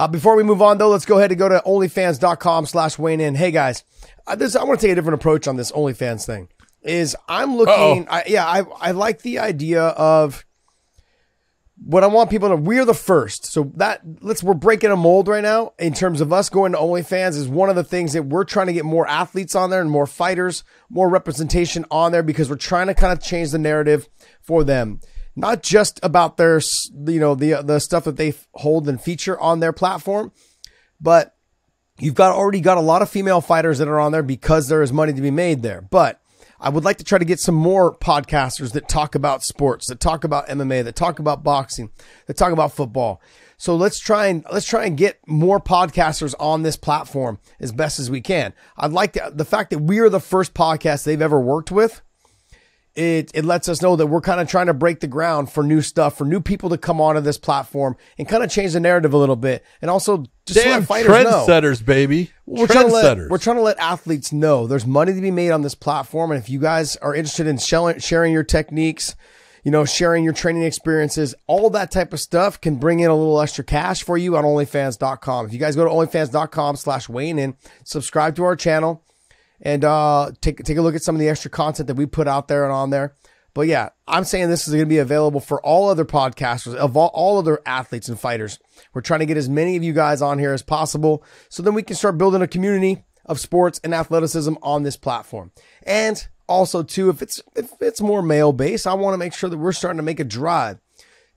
Before we move on, though, let's go ahead and go to onlyfans.com/WayneIn. Hey, guys, I want to take a different approach on this OnlyFans thing. is I'm looking. I like the idea of what I want people to. We're the first, so we're breaking a mold right now in terms of us going to OnlyFans. Is one of the things that we're trying to get more athletes on there and more fighters, more representation on there, because we're trying to kind of change the narrative for them. Not just about their, the stuff that they hold and feature on their platform, but you've already got a lot of female fighters that are on there because there is money to be made there. But I would like to try to get some more podcasters that talk about sports, that talk about MMA, that talk about boxing, that talk about football. So let's try and get more podcasters on this platform as best as we can. I'd like the fact that we are the first podcast they've ever worked with. It lets us know that we're kind of trying to break the ground for new stuff, for new people to come onto this platform and kind of change the narrative a little bit. And also just let fighters know. Trendsetters, baby. We're trying to let athletes know there's money to be made on this platform. And if you guys are interested in sharing your techniques, sharing your training experiences, all that type of stuff can bring in a little extra cash for you on OnlyFans.com. If you guys go to OnlyFans.com/weighing-in, subscribe to our channel. And take a look at some of the extra content that we put out there and on there. But yeah, I'm saying this is going to be available for all other podcasters, of all other athletes and fighters. We're trying to get as many of you guys on here as possible, so then we can start building a community of sports and athleticism on this platform. And also too, if it's more male based, I want to make sure that we're starting to make a drive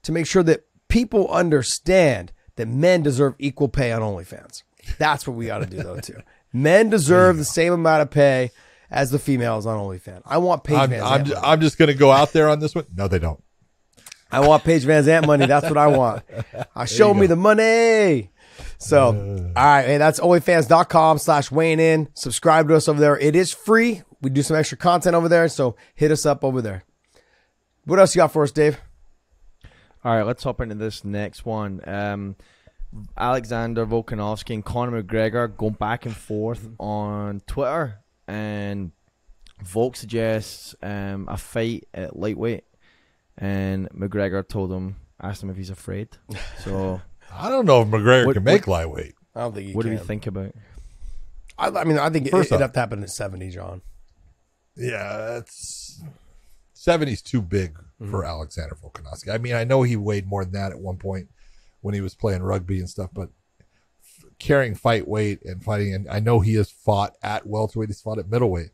to make sure that people understand that men deserve equal pay on OnlyFans. That's what we got to do though too. Men deserve the same amount of pay as the females on OnlyFans. I want Paige Van Zandt. I'm just going to go out there on this one. No, they don't. I want Paige Van Zandt money. That's what I want. Show me the money. So, all right. Hey, that's OnlyFans.com/weighing-in. Subscribe to us over there. It is free. We do some extra content over there. So hit us up over there. What else you got for us, Dave? All right. Let's hop into this next one. Alexander Volkanovski and Conor McGregor going back and forth on Twitter, and Volk suggests a fight at lightweight, and McGregor asked him if he's afraid. So I don't know if McGregor can make lightweight. I don't think he can. What do you think about it? I think it'd have to happen at 70, John. Yeah, 70's too big for Alexander Volkanovski. I mean, I know he weighed more than that at one point when he was playing rugby and stuff, but carrying fight weight and fighting, and I know he has fought at welterweight, he's fought at middleweight,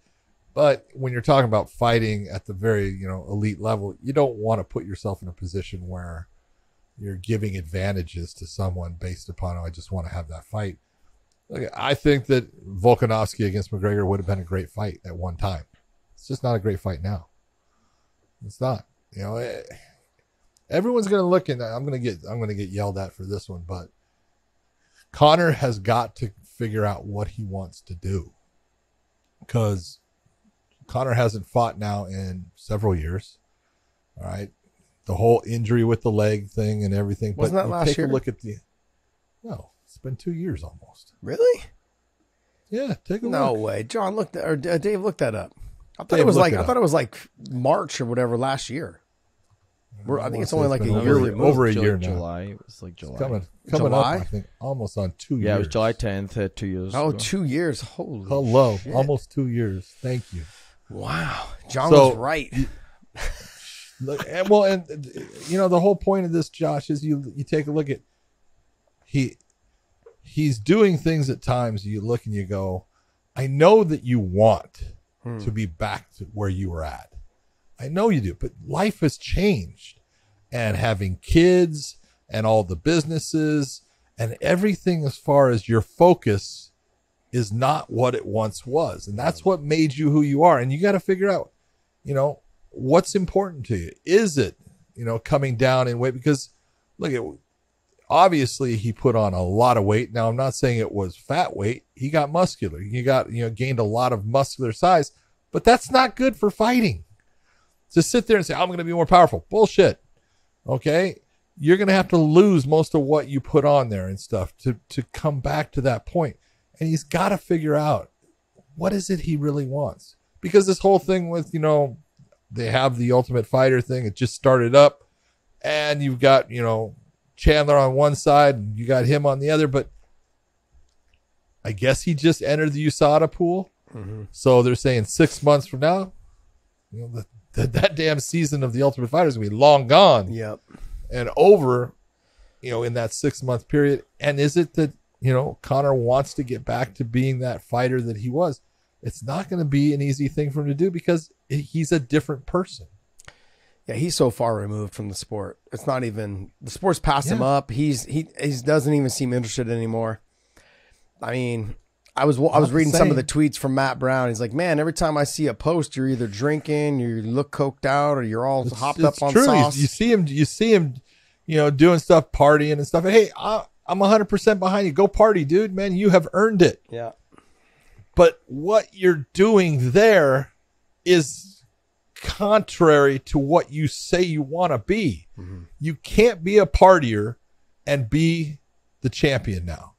but when you're talking about fighting at the very, elite level, you don't want to put yourself in a position where you're giving advantages to someone based upon, I just want to have that fight. Look, I think that Volkanovski against McGregor would have been a great fight at one time. It's just not a great fight now. It's not, everyone's going to look, and I'm going to get yelled at for this one, but Conor has got to figure out what he wants to do, because Conor hasn't fought now in several years. All right. The whole injury with the leg thing and everything. Wasn't that last year? Take a look at no, it's been 2 years almost. Really? Yeah. Take a look. No way. John Dave looked that up. I thought it was like March or whatever last year. I think it's only like a year removed. Over a year now. July. It was like July. Coming July? up, I think, almost on 2 years. Yeah, it was July 10th, 2 years. Oh, ago. 2 years. Holy Hello. shit. Almost 2 years. Thank you. Wow. John was right. Well, and the whole point of this, Josh, is you take a look at he's doing things at times you look and you go, I know that you want to be back to where you were at. I know you do, but life has changed, and having kids and all the businesses and everything as far as your focus is not what it once was. And that's what made you who you are. And you got to figure out, what's important to you. Is it, coming down in weight? Because look, obviously he put on a lot of weight. Now, I'm not saying it was fat weight. He got muscular. He got, gained a lot of muscular size, but that's not good for fighting. To sit there and say, I'm going to be more powerful. Bullshit. Okay. You're going to have to lose most of what you put on there and stuff to come back to that point. And he's got to figure out what is it he really wants. Because this whole thing with, they have the Ultimate Fighter thing. It just started up, and you've got, Chandler on one side and you got him on the other, but I guess he just entered the USADA pool. Mm-hmm. So they're saying 6 months from now, that damn season of The Ultimate Fighter is going to be long gone. Yep. And over, in that 6-month period. And is it that, Conor wants to get back to being that fighter that he was? It's not going to be an easy thing for him to do because he's a different person. Yeah, he's so far removed from the sport. It's not even the sport's passed him up. He doesn't even seem interested anymore. I mean, I was reading some of the tweets from Matt Brown. He's like, man, every time I see a post, you're either drinking, you look coked out, or you're all hopped up on sauce. You see him, doing stuff, partying and stuff. Hey, I'm 100% behind you. Go party, dude, man. You have earned it. Yeah. But what you're doing there is contrary to what you say you want to be. Mm-hmm. You can't be a partier and be the champion now.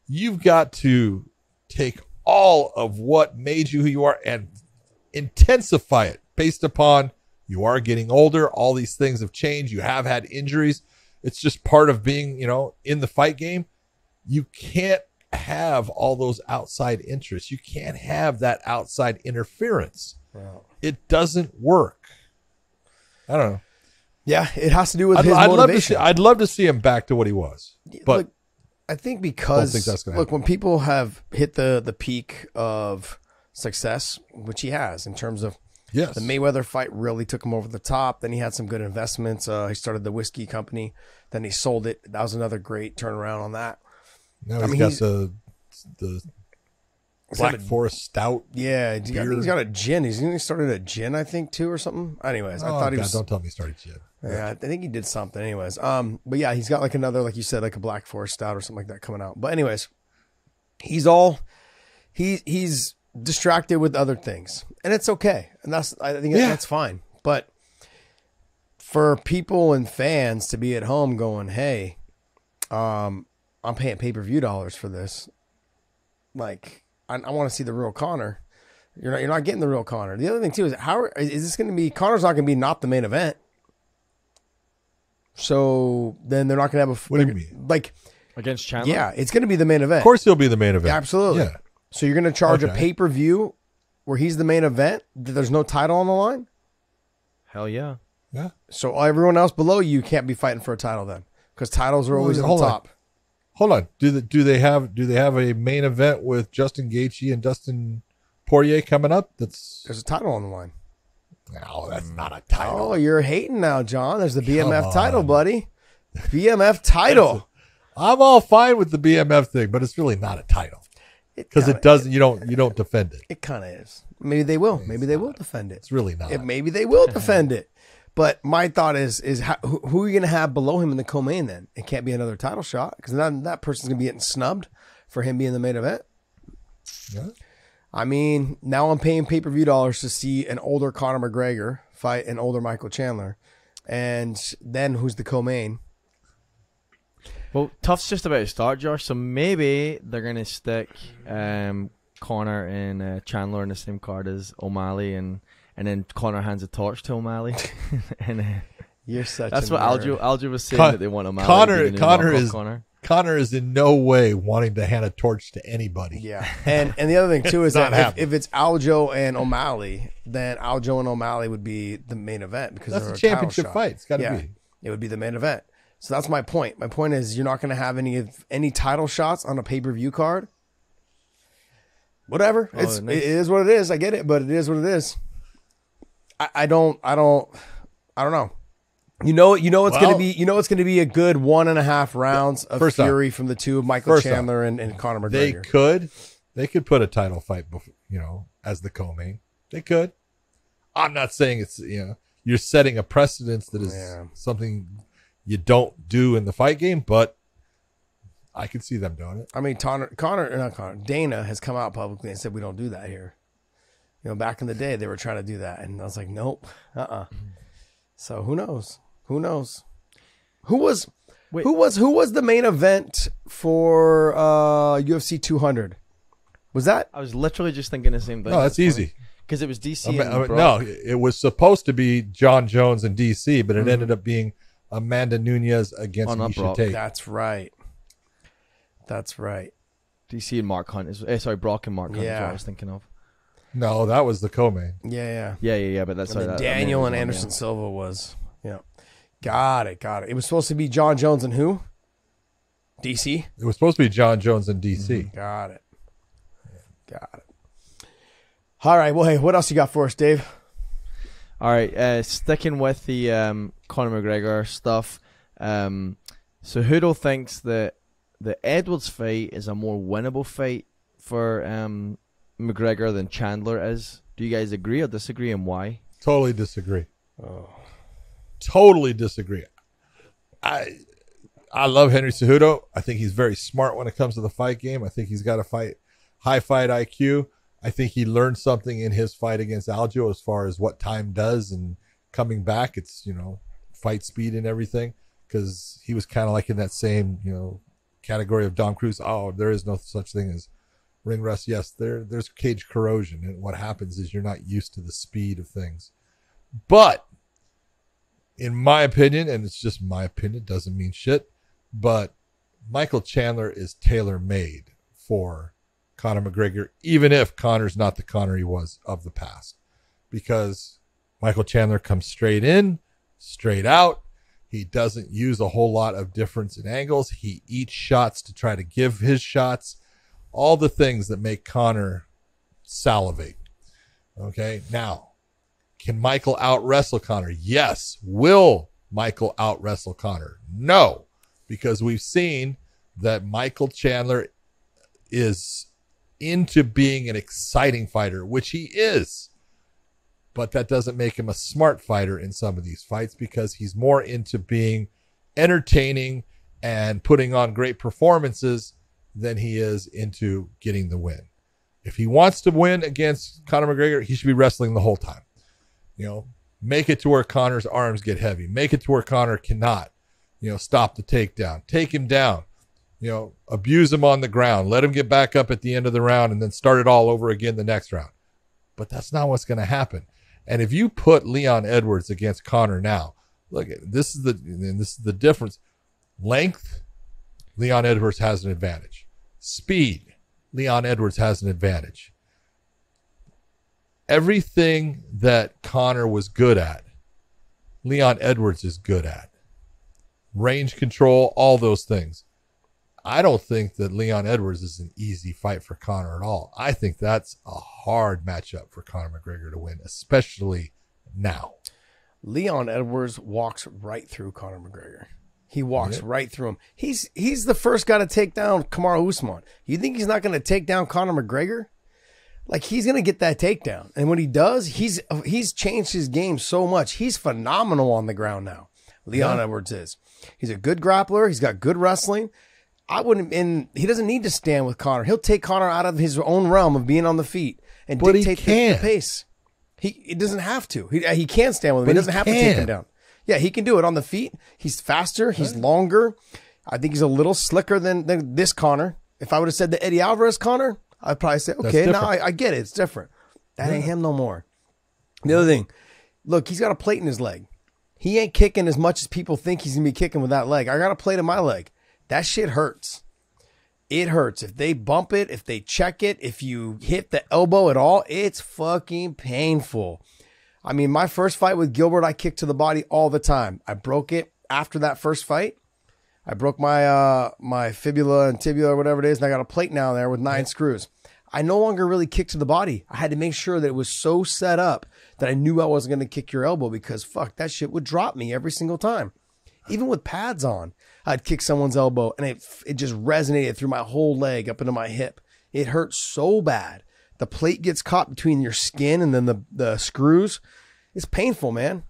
You've got to take all of what made you who you are and intensify it based upon you are getting older. All these things have changed. You have had injuries. It's just part of being, in the fight game. You can't have all those outside interests. You can't have that outside interference. Wow. It doesn't work. I don't know. Yeah, it has to do with his motivation. I'd love to see him back to what he was. But look, I think because when people have hit the peak of success, which he has in terms of the Mayweather fight really took him over the top. Then he had some good investments. He started the whiskey company. Then he sold it. That was another great turnaround on that. Now he's got the Black Forest Stout. Yeah, I think he's got a gin. He started a gin, I think, too, or something. Anyways, I thought he was. Don't tell me he started gin. Yeah, I think he did something. Anyways, but yeah, he's got like another, like you said, like a Black Forest Stout or something like that coming out. But anyways, he's distracted with other things, and it's okay, and I think that's fine. But for people and fans to be at home going, "Hey, I'm paying pay-per-view dollars for this," like. I want to see the real Conor. You're not getting the real Conor. The other thing too is is this going to be Conor's not going to be not the main event. So then they're not going to have What do you mean? Like against Chandler? Yeah, it's going to be the main event. Of course, he'll be the main event. Yeah, absolutely. Yeah. So you're going to charge a pay-per-view where he's the main event. There's no title on the line. Hell yeah. Yeah. So everyone else below you can't be fighting for a title then, because titles are always on top. Hold on. Do they have a main event with Justin Gaethje and Dustin Poirier coming up? There's a title on the line. No, that's not a title. Oh, you're hating now, John. There's the BMF title, buddy. BMF title. I'm all fine with the BMF thing, but it's really not a title because it doesn't. You don't defend it. It kind of is. Maybe they will. Maybe they will defend it. It's really not. Maybe they will defend it. But my thought is who are you going to have below him in the co-main then? It can't be another title shot because then that person's going to be getting snubbed for him being the main event. Yeah. I mean, now I'm paying pay-per-view dollars to see an older Conor McGregor fight an older Michael Chandler. And then who's the co-main? Well, Tough's just about to start, Josh, so maybe they're going to stick Conor and Chandler in the same card as O'Malley and then Conor hands a torch to O'Malley. And you're such that's a what nerd. Aljo was saying that they want O'Malley. Conor is in no way wanting to hand a torch to anybody. Yeah. And the other thing too is that if it's Aljo and O'Malley, then Aljo and O'Malley would be the main event because that's a championship fight. It's got to be. It would be the main event. So that's my point. My point is you're not going to have any title shots on a pay-per-view card. Whatever. It is what it is. I get it, but it is what it is. I don't know. It's going to be. It's going to be a good 1.5 rounds of fury from the two, Michael Chandler and Conor McGregor. They could put a title fight, as the co-main. They could. I'm not saying it's you're setting a precedence that is something you don't do in the fight game, but I could see them doing it. I mean, Dana has come out publicly and said we don't do that here. Back in the day, they were trying to do that, and I was like, nope, So who knows? Who knows? Who was the main event for UFC 200? Was that? I was literally just thinking the same thing. No, that's easy because it was DC. No, it was supposed to be John Jones and DC, but it ended up being Amanda Nunes against Miesha Tate. That's right. DC and Mark Hunt Brock and Mark Hunt is what I was thinking of. No, that was the co-main. Yeah. Yeah. But that's And how then that Daniel and Anderson Silva was. Yeah. Got it. It was supposed to be John Jones and who? DC? It was supposed to be John Jones and DC. Got it. All right. Well, hey, what else you got for us, Dave? All right. Sticking with the Conor McGregor stuff. So Hoodle thinks that the Edwards fight is a more winnable fight for McGregor than Chandler is. Do you guys agree or disagree, and why? Totally disagree. Totally disagree. I love Henry Cejudo. I think he's very smart when it comes to the fight game. I think he's got a high fight IQ. I think he learned something in his fight against Aljo as far as what time does and coming back. It's, fight speed and everything, because he was kind of like in that same, category of Dom Cruz. Oh, there is no such thing as ring rust. Yes, there's cage corrosion. And what happens is you're not used to the speed of things. But in my opinion, and it's just my opinion, doesn't mean shit, but Michael Chandler is tailor-made for Conor McGregor, even if Conor's not the Conor he was of the past, because Michael Chandler comes straight in, straight out. He doesn't use a whole lot of difference in angles. He eats shots to try to give his shots, all the things that make Conor salivate. Okay, now, can Michael out-wrestle Conor? Yes. Will Michael out-wrestle Conor? No, because we've seen that Michael Chandler is into being an exciting fighter, which he is. But that doesn't make him a smart fighter in some of these fights, because he's more into being entertaining and putting on great performances than he is into getting the win. If he wants to win against Conor McGregor, he should be wrestling the whole time. Make it to where Conor's arms get heavy. Make it to where Conor cannot, stop the takedown. Take him down. Abuse him on the ground. Let him get back up at the end of the round and then start it all over again the next round. But that's not what's going to happen. And if you put Leon Edwards against Conor now, look, this is the difference. Length, Leon Edwards has an advantage. Speed, Leon Edwards has an advantage. Everything that Conor was good at, Leon Edwards is good at. Range control, all those things. I don't think that Leon Edwards is an easy fight for Conor at all. I think that's a hard matchup for Conor McGregor to win, especially now. Leon Edwards walks right through Conor McGregor. He walks right through him. He's the first guy to take down Kamaru Usman. You think he's not going to take down Conor McGregor? Like, he's going to get that takedown. And when he does, he's changed his game so much. He's phenomenal on the ground now. Leon Edwards is. He's a good grappler. He's got good wrestling. He doesn't need to stand with Conor. He'll take Conor out of his own realm of being on the feet and dictate the pace. He doesn't have to. He can stand with him. He doesn't have to take him down. Yeah, he can do it on the feet. He's faster. He's longer. I think he's a little slicker than this Conor. If I would have said the Eddie Alvarez Conor, I'd probably say, okay, now I get it. It's different. That ain't him no more. The other thing, look, he's got a plate in his leg. He ain't kicking as much as people think he's going to be kicking with that leg. I got a plate in my leg. That shit hurts. It hurts. If they bump it, if they check it, if you hit the elbow at all, it's fucking painful. I mean, my first fight with Gilbert, I kicked to the body all the time. I broke it after that first fight. I broke my fibula and tibia or whatever it is, and I got a plate now there with 9 screws. I no longer really kick to the body. I had to make sure that it was so set up that I knew I wasn't going to kick your elbow, because fuck, that shit would drop me every single time. Even with pads on, I'd kick someone's elbow and it just resonated through my whole leg up into my hip. It hurt so bad. The plate gets caught between your skin and then the screws. It's painful, man.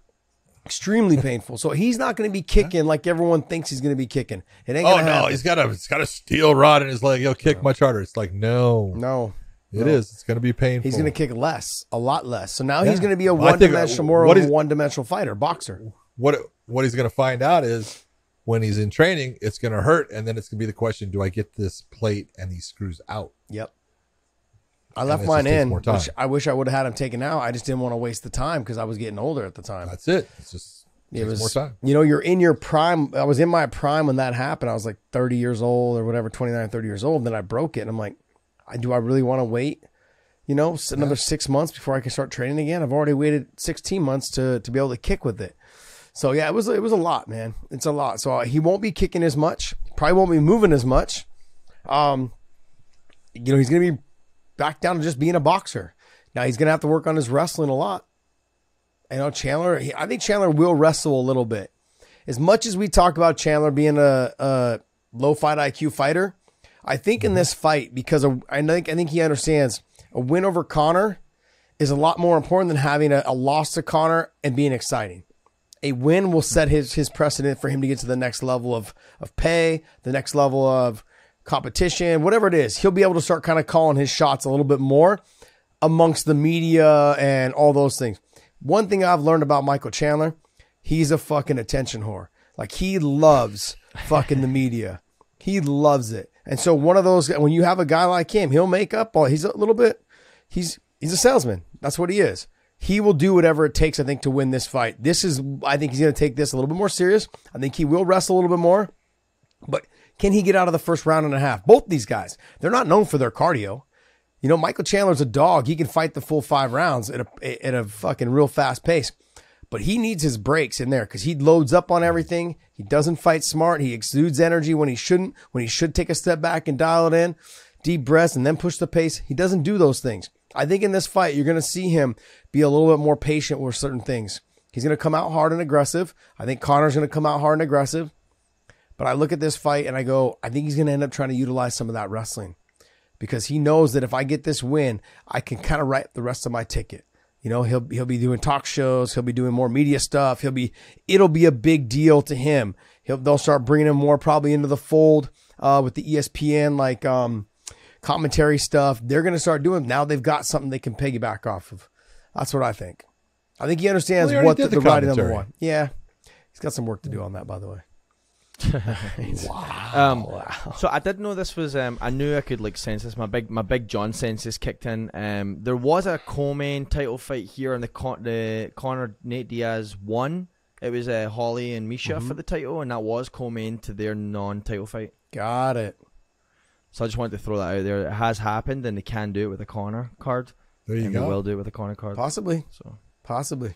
Extremely painful. So he's not going to be kicking like everyone thinks he's going to be kicking. It ain't going to happen. He's got a steel rod in his leg. He'll kick much harder. It's like, no. It is. It's going to be painful. He's going to kick less, a lot less. So now he's going to be a one-dimensional fighter, boxer. What he's going to find out is when he's in training, it's going to hurt, and then it's going to be the question: do I get this plate and these screws out? Yep. I left mine in, which I wish I would have had him taken out. I just didn't want to waste the time because I was getting older at the time. That's it. It was more time. You're in your prime. I was in my prime when that happened. I was like 30 years old or whatever, 29, 30 years old. And then I broke it. And I'm like, do I really want to wait You know, another 6 months before I can start training again. I've already waited 16 months to be able to kick with it. So yeah, it was a lot, man. It's a lot. So he won't be kicking as much. Probably won't be moving as much. You know, he's going to be back down to just being a boxer. Now he's going to have to work on his wrestling a lot. You know, Chandler, I think Chandler will wrestle a little bit. As much as we talk about Chandler being a low fight IQ fighter, I think in this fight, because I think he understands a win over Conor is a lot more important than having a loss to Conor and being exciting. A win will set his precedent for him to get to the next level of pay, the next level of competition, whatever it is. He'll be able to start kind of calling his shots a little bit more amongst the media and all those things. One thing I've learned about Michael Chandler, he's a fucking attention whore. Like, he loves fucking the media. He loves it. And so one of those, when you have a guy like him, he'll make up all, he's a little bit, he's a salesman. That's what he is. He will do whatever it takes, I think, to win this fight. I think he's going to take this a little bit more serious. I think he will wrestle a little bit more. But can he get out of the first round and a half? Both these guys, they're not known for their cardio. You know, Michael Chandler's a dog. He can fight the full 5 rounds at a fucking real fast pace. But he needs his breaks in there because he loads up on everything. He doesn't fight smart. He exudes energy when he shouldn't, when he should take a step back and dial it in, deep breaths, and then push the pace. He doesn't do those things. I think in this fight, you're going to see him be a little bit more patient with certain things. He's going to come out hard and aggressive. I think Conor's going to come out hard and aggressive. But I look at this fight and I go, I think he's going to end up trying to utilize some of that wrestling because he knows that if I get this win, I can kind of write the rest of my ticket. You know, he'll be doing talk shows. He'll be doing more media stuff. It'll be a big deal to him. They'll start bringing him more probably into the fold with the ESPN commentary stuff. They're going to start doing. Now they've got something they can piggyback off of. That's what I think. I think he understands what the writing on the one. Yeah, he's got some work to do on that, by the way. Wow. So I didn't know this was I knew I could sense this. My big John senses kicked in. There was a co-main title fight here on the Conor Nate Diaz won. It was Holly and Misha for the title, and that was co-main to their non-title fight. Got it. So I just wanted to throw that out there. It has happened, and they can do it with a Conor card. There you go. They will do it with a Conor card. Possibly. So possibly.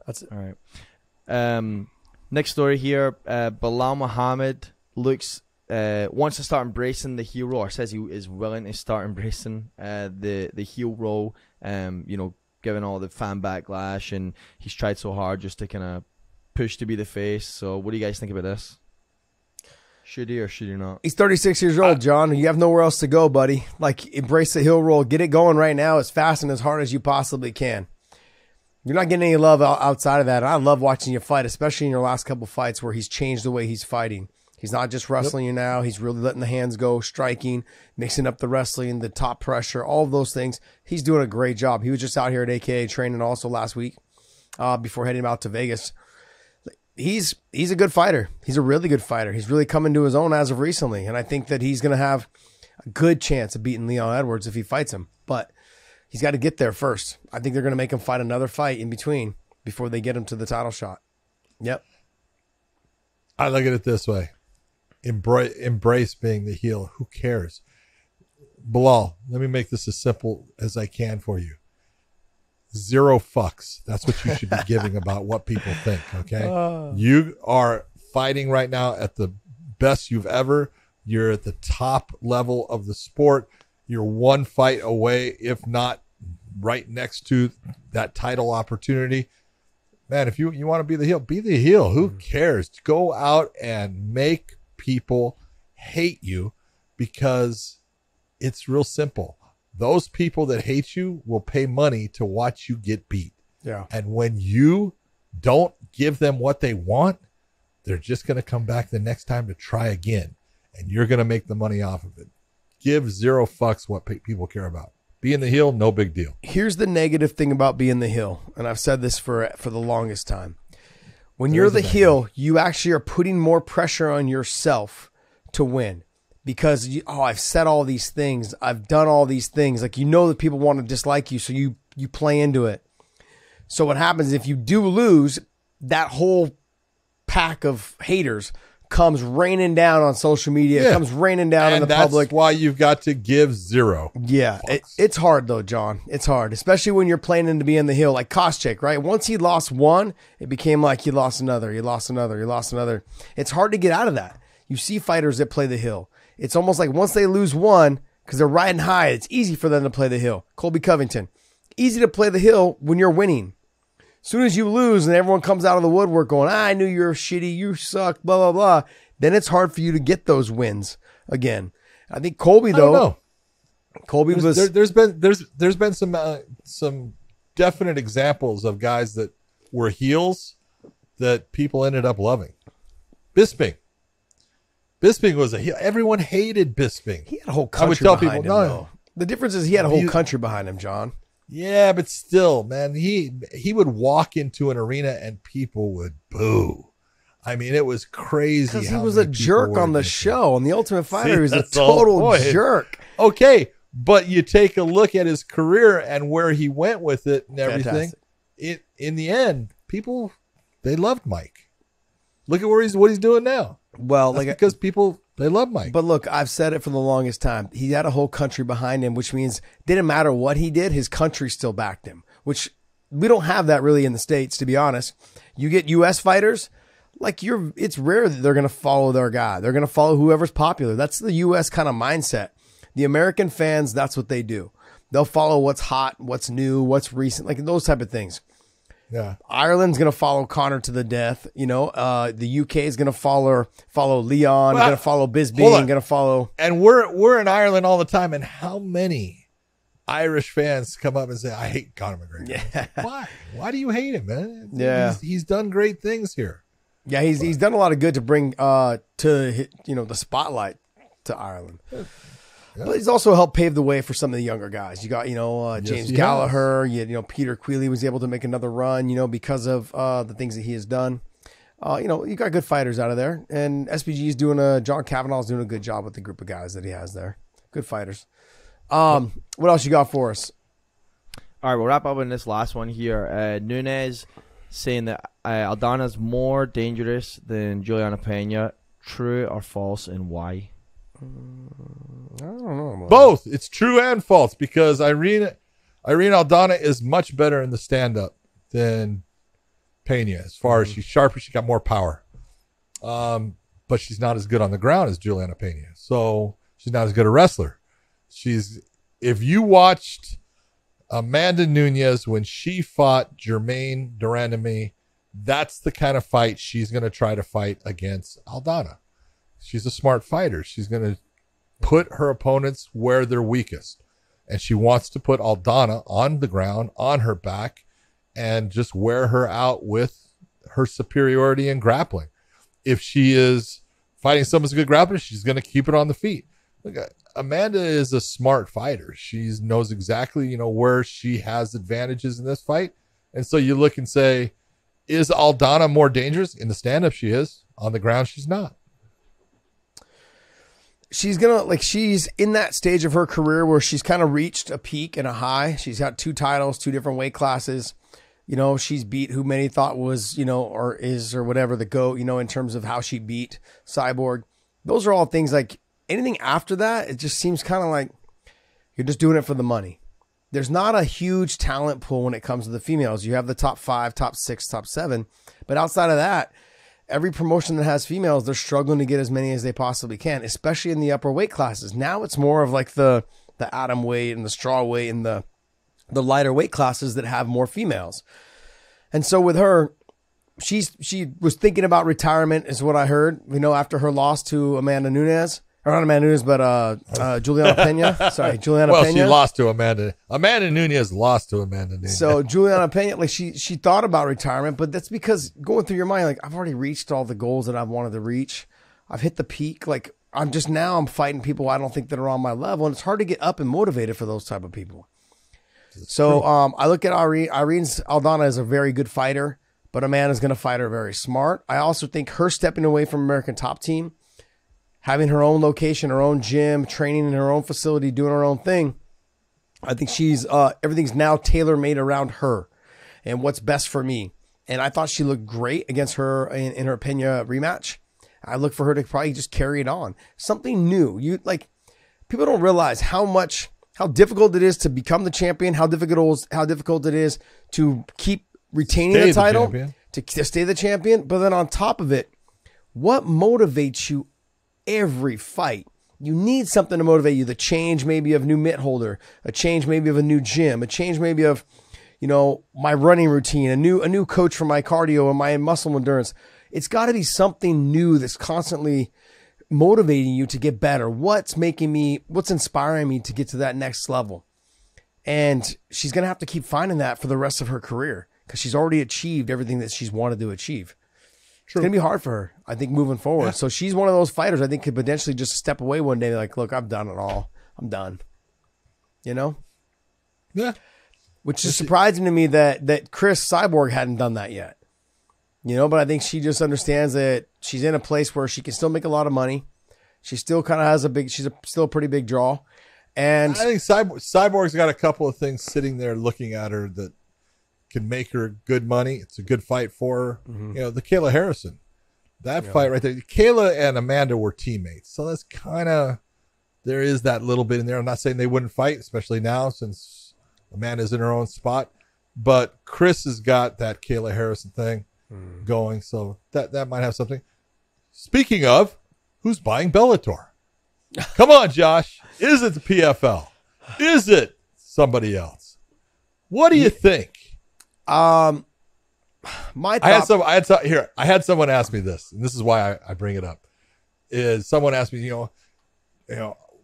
That's it. All right. Next story here. Belal Muhammad wants to start embracing the heel role, or says he is willing to start embracing the heel role. Given all the fan backlash, and he's tried so hard just to kind of push to be the face. So, what do you guys think about this? Should he or should he not? He's 36 years old, John. You have nowhere else to go, buddy. Embrace the heel roll. Get it going right now as fast and as hard as you possibly can. You're not getting any love outside of that. I love watching you fight, especially in your last couple fights where he's changed the way he's fighting. He's not just wrestling you now. He's really letting the hands go, striking, mixing up the wrestling, the top pressure, all of those things. He's doing a great job. He was just out here at AKA training also last week before heading out to Vegas. He's a good fighter. He's a really good fighter. He's really come into his own as of recently, and I think that he's going to have a good chance of beating Leon Edwards if he fights him. But he's got to get there first. I think they're going to make him fight another fight in between before they get him to the title shot. Yep. I look at it this way. Embrace being the heel. Who cares? Belal, let me make this as simple as I can for you. 0 fucks. That's what you should be giving about what people think, okay? You are fighting right now at the best you've ever. You're at the top level of the sport. You're 1 fight away, if not right next to that title opportunity. Man, if you want to be the heel, be the heel. Who cares? Go out and make people hate you, because it's real simple. Those people that hate you will pay money to watch you get beat. Yeah. And when you don't give them what they want, they're just going to come back the next time to try again. And you're going to make the money off of it. Give 0 fucks what people care about. Being the heel, no big deal. Here's the negative thing about being the heel, and I've said this for the longest time. When you're the heel, you actually are putting more pressure on yourself to win. Because, I've said all these things. I've done all these things. That people want to dislike you, so you play into it. So what happens if you do lose, that whole pack of haters comes raining down on social media. It comes raining down in the public. That's why you've got to give 0. Yeah, it's hard though, John. It's hard, especially when you're planning to be in the hill like Koscheck, right? Once he lost one, it became like he lost another. It's hard to get out of that. You see fighters that play the hill. It's almost like once they lose one, because they're riding high, it's easy for them to play the hill. Colby Covington, easy to play the hill when you're winning. As soon as you lose and everyone comes out of the woodwork going, I knew you were shitty, you suck, blah, blah, blah, then it's hard for you to get those wins again. I think Colby, though, there's been some definite examples of guys that were heels that people ended up loving. Bisping was a heel. Everyone hated Bisping. He had a whole country behind him, though. The difference is he had a whole country behind him, John. Yeah, but still, man, he would walk into an arena and people would boo. I mean, it was crazy. Because he was a jerk on the show. On The Ultimate Fighter, he was a total jerk. Okay, but you take a look at his career and where he went with it and everything. In the end, people, they loved Mike. Look at what he's doing now. Well, that's because people, they love Mike. But look, I've said it for the longest time. He had a whole country behind him, which means it didn't matter what he did, his country still backed him, which we don't have that really in the States, to be honest. You get U.S. fighters, it's rare that they're going to follow their guy. They're going to follow whoever's popular. That's the U.S. kind of mindset. The American fans, that's what they do. They'll follow what's hot, what's new, what's recent, like those type of things. Yeah, Ireland's going to follow Conor to the death. You know, the UK is going to follow Leon. Going to follow Bisping. Going to follow. And we're in Ireland all the time. And how many Irish fans come up and say, "I hate Conor McGregor"? Yeah. Why? Why do you hate him, man? Yeah, he's done great things here. Yeah, he's done a lot of good to bring to the spotlight to Ireland. Yeah. But he's also helped pave the way for some of the younger guys. You got, James Gallagher. Peter Queally was able to make another run, because of the things that he has done. You got good fighters out of there. And SPG is John Kavanaugh's doing a good job with the group of guys that he has there. Good fighters. What else you got for us? All right, we'll wrap up in this last one here. Nunes saying that Aldana's more dangerous than Juliana Pena. True or false, and why? I don't know. Both. It's true and false because Irene Aldana is much better in the stand-up than Pena. As far as she's sharper, she got more power. But she's not as good on the ground as Juliana Pena. So she's not as good a wrestler. If you watched Amanda Nunes when she fought Germaine Durandamy, that's the kind of fight she's going to try to fight against Aldana. She's a smart fighter. She's going to put her opponents where they're weakest. And she wants to put Aldana on the ground, on her back, and just wear her out with her superiority in grappling. If she is fighting someone's a good grappler, she's going to keep it on the feet. Look, Amanda is a smart fighter. She knows exactly, where she has advantages in this fight. And so you look and say, is Aldana more dangerous? In the stand-up, she is. On the ground, she's not. She's in that stage of her career where she's kind of reached a peak and a high. She's got 2 titles, 2 different weight classes. She's beat who many thought was, or is, or whatever the GOAT, in terms of how she beat Cyborg. Those are all things like anything after that. It just seems kind of like you're just doing it for the money. There's not a huge talent pool when it comes to the females. You have the top 5, top 6, top 7. But outside of that, every promotion that has females, they're struggling to get as many as they possibly can, especially in the upper weight classes. Now it's more of like the atom weight and the straw weight and the lighter weight classes that have more females. And so with her, she was thinking about retirement is what I heard, after her loss to Amanda Nunes. Or not Amanda Nunes, but Juliana Pena. Sorry, Juliana Pena. Well, she lost to Amanda. Amanda Nunes lost to Amanda Nunes. So Juliana Pena, she thought about retirement, but that's because going through your mind, I've already reached all the goals that I've wanted to reach. I've hit the peak. I'm fighting people I don't think that are on my level, and it's hard to get up and motivated for those type of people. So I look at Irene's Aldana as a very good fighter, but Amanda's going to fight her very smart. I also think her stepping away from American Top Team, having her own location, her own gym, training in her own facility, doing her own thing. I think she's everything's now tailor-made around her and what's best for me. And I thought she looked great against her in her Pena rematch. I look for her to probably just carry it on. Something new. People don't realize how difficult it is to become the champion, how difficult it is to keep retaining the title, to stay the champion. But then on top of it, what motivates you every fight? You need something to motivate you. The change maybe of new mitt holder, a change maybe of a new gym, a change maybe of, my running routine, a new coach for my cardio and my muscle endurance. It's got to be something new that's constantly motivating you to get better. What's inspiring me to get to that next level? And she's going to have to keep finding that for the rest of her career because she's already achieved everything that she's wanted to achieve. True. It's going to be hard for her, I think, moving forward. Yeah. So she's one of those fighters I think could potentially just step away one day like, look, I've done it all. I'm done. Yeah. Which is surprising to me that Chris Cyborg hadn't done that yet. But I think she just understands that she's in a place where she can still make a lot of money. She still kind of has still a pretty big draw. And I think Cyborg's got a couple of things sitting there looking at her that can make her good money. It's a good fight for her. Mm-hmm. The Kayla Harrison, that fight right there. Kayla and Amanda were teammates. So that's there is that little bit in there. I'm not saying they wouldn't fight, especially now since Amanda's in her own spot. But Chris has got that Kayla Harrison thing going. So that might have something. Speaking of, who's buying Bellator? Come on, Josh. Is it the PFL? Is it somebody else? What do you think? I had someone ask me this, and this is why I bring it up. Is someone asked me,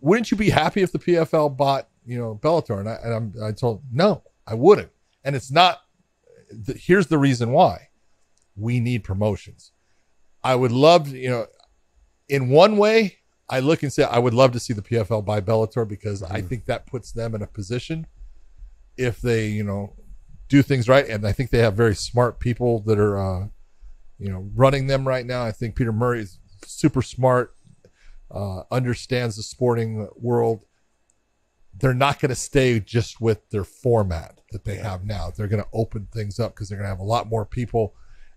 wouldn't you be happy if the PFL bought, Bellator? And I told no, I wouldn't. And it's not. Here's the reason why. We need promotions. I would love, in one way, I look and say I would love to see the PFL buy Bellator because I think that puts them in a position if they, do things right. And I think they have very smart people that are, running them right now. I think Peter Murray is super smart, understands the sporting world. They're not going to stay just with their format that they have now. They're going to open things up because they're going to have a lot more people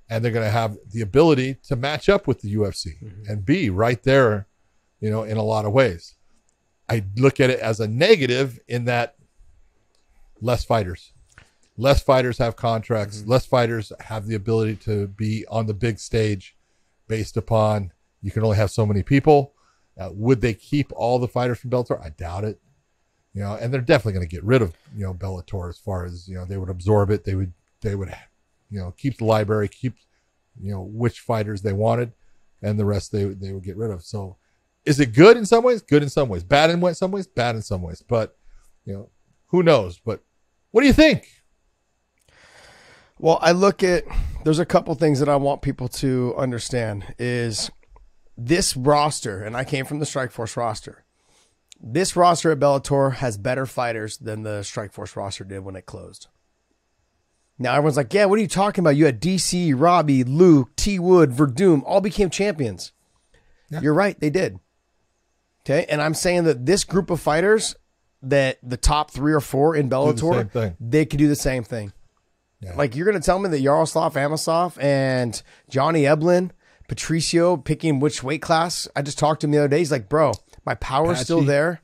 and they're going to have the ability to match up with the UFC and be right there, in a lot of ways. I look at it as a negative in that less fighters have contracts. Less fighters have the ability to be on the big stage based upon you can only have so many people. Would they keep all the fighters from Bellator? I doubt it. And they're definitely going to get rid of, Bellator as far as, they would absorb it. They would, keep the library, keep, which fighters they wanted, and the rest they would get rid of. So is it good in some ways? Good in some ways. Bad in some ways? Bad in some ways. But, who knows? But what do you think? Well, there's a couple things that I want people to understand is this roster, and I came from the Strikeforce roster. This roster at Bellator has better fighters than the Strikeforce roster did when it closed. Now everyone's like, yeah, what are you talking about? You had DC, Robbie, Luke, T. Wood, Verdum, all became champions. Yeah. You're right, they did. Okay, and I'm saying that this group of fighters, that the top 3 or 4 in Bellator, they could do the same thing. Yeah. Like you're going to tell me that Yaroslav Amosov and Johnny Eblin, Patricio picking which weight class. I just talked to him the other day. He's like, bro, my power's still there.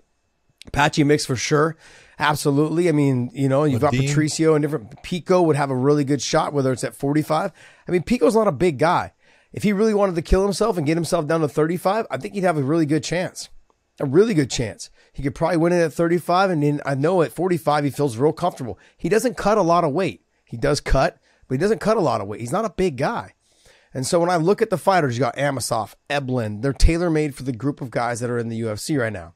Patchy mix for sure. Absolutely. I mean, you've got Patricio and different. Pico would have a really good shot, whether it's at 45. I mean, Pico's not a big guy. If he really wanted to kill himself and get himself down to 35, I think he'd have a really good chance. A really good chance. He could probably win it at 35, and then I know at 45 he feels real comfortable. He doesn't cut a lot of weight. He does cut, but he doesn't cut a lot of weight. He's not a big guy. And so when I look at the fighters, you got Amosov, Eblin. They're tailor-made for the group of guys that are in the UFC right now.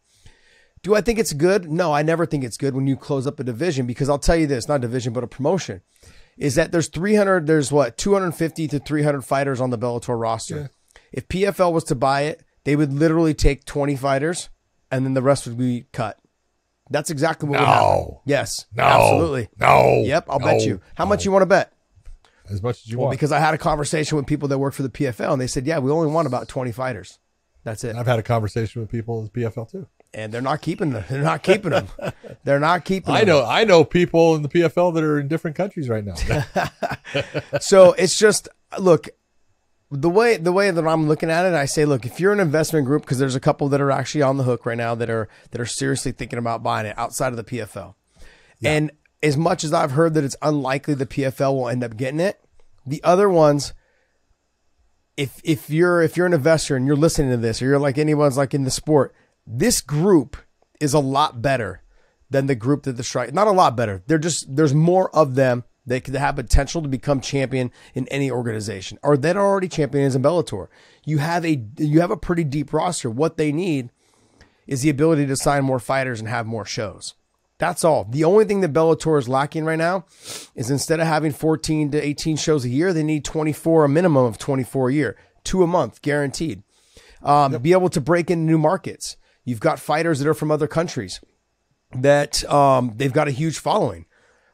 Do I think it's good? No, I never think it's good when you close up a division, because I'll tell you this, not a division, but a promotion, is that there's 250 to 300 fighters on the Bellator roster. Yeah. If PFL was to buy it, they would literally take 20 fighters and then the rest would be cut. That's exactly what would happen. Yes. No. Absolutely. No. Yep. I'll bet you. How much you want to bet? As much as you want. Because I had a conversation with people that work for the PFL and they said, yeah, we only want about 20 fighters. That's it. And I've had a conversation with people at the PFL too. And they're not keeping them. They're not keeping them. They're not keeping them. I know people in the PFL that are in different countries right now. So it's just, look, the way that I'm looking at it, I say, look, if you're an investment group, because there's a couple that are actually on the hook right now that are seriously thinking about buying it outside of the PFL. Yeah. And as much as I've heard that it's unlikely the PFL will end up getting it, the other ones, if you're an investor and you're listening to this, or you're like anyone's like in the sport, this group is a lot better than the group that the strike. Not a lot better. There's more of them that could have potential to become champion in any organization, or that are already champions in Bellator. You have a pretty deep roster. What they need is the ability to sign more fighters and have more shows. That's all. The only thing that Bellator is lacking right now is instead of having 14 to 18 shows a year, they need 24, a minimum of 24 a year, 2 a month, guaranteed. Be able to break into new markets. You've got fighters that are from other countries that they've got a huge following.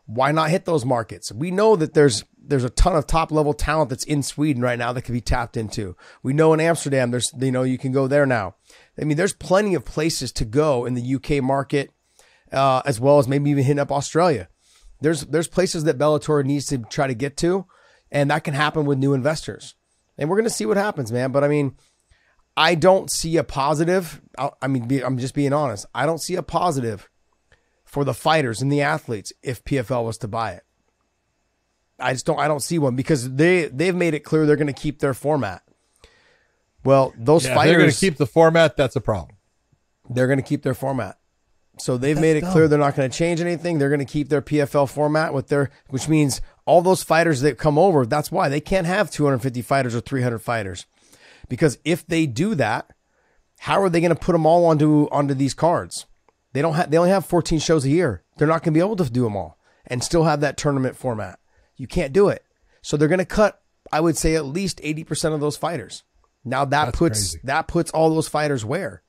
Why not hit those markets? We know that there's a ton of top level talent that's in Sweden right now that can be tapped into. We know in Amsterdam, you can go there now. I mean, there's plenty of places to go in the UK market, as well as maybe even hitting up Australia. There's places that Bellator needs to try to get to, and that can happen with new investors. And we're going to see what happens, man. But I mean, I don't see a positive. I'm just being honest. I don't see a positive for the fighters and the athletes if PFL was to buy it. I don't see one, because they've made it clear they're going to keep their format. Well, those fighters, they're going to keep the format. That's a problem. They're going to keep their format. So they've made it clear they're not going to change anything. They're going to keep their PFL format which means all those fighters that come over, that's why they can't have 250 fighters or 300 fighters. Because if they do that, how are they going to put them all onto these cards? They only have 14 shows a year. They're not going to be able to do them all and still have that tournament format. You can't do it. So they're going to cut, I would say, at least 80% of those fighters. Now that puts all those fighters where?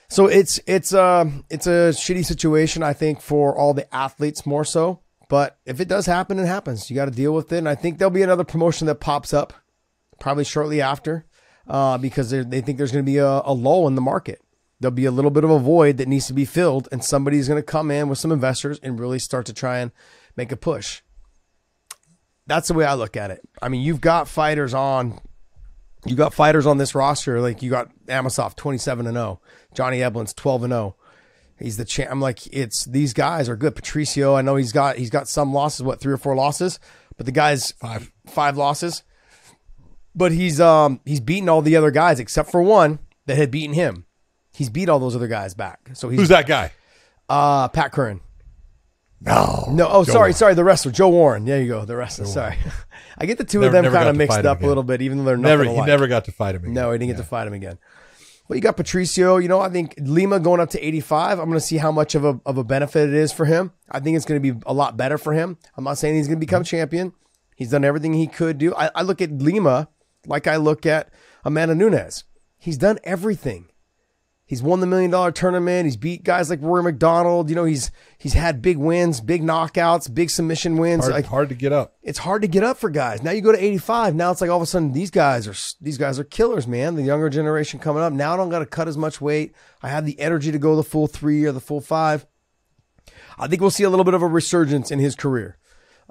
So it's a shitty situation, I think, for all the athletes more so. But if it does happen, it happens. You got to deal with it. And I think there'll be another promotion that pops up probably shortly after, because they think there's going to be a lull in the market. There'll be a little bit of a void that needs to be filled, and somebody's going to come in with some investors and really start to try and make a push. That's the way I look at it. I mean, you've got fighters on this roster. Like, you got Amosov 27-0, Johnny Eblin's 12-0. He's the champ. I'm like, these guys are good. Patricio, I know he's got some losses, 3 or 4 losses, but the guy's five losses. But he's beaten all the other guys except for one that had beaten him. He's beat all those other guys back. So who's that guy? Pat Curran. No. Oh, sorry. The wrestler, Joe Warren. There you go. The wrestler. Sorry, I get the two of them kind of mixed up a little bit, even though they're nothing alike. He never got to fight him again. No, he didn't get to fight him again. Well, you got Patricio. I think Lima going up to 85. I'm going to see how much of a benefit it is for him. I think it's going to be a lot better for him. I'm not saying he's going to become champion. He's done everything he could do. I look at Lima like I look at Amanda Nunes. He's done everything. He's won the $1 million tournament. He's beat guys like Rory McDonald. He's had big wins, big knockouts, big submission wins. Hard to get up. It's hard to get up for guys. Now you go to 85. Now it's like all of a sudden these guys are killers, man. The younger generation coming up. Now I don't got to cut as much weight. I have the energy to go the full 3 or the full 5. I think we'll see a little bit of a resurgence in his career.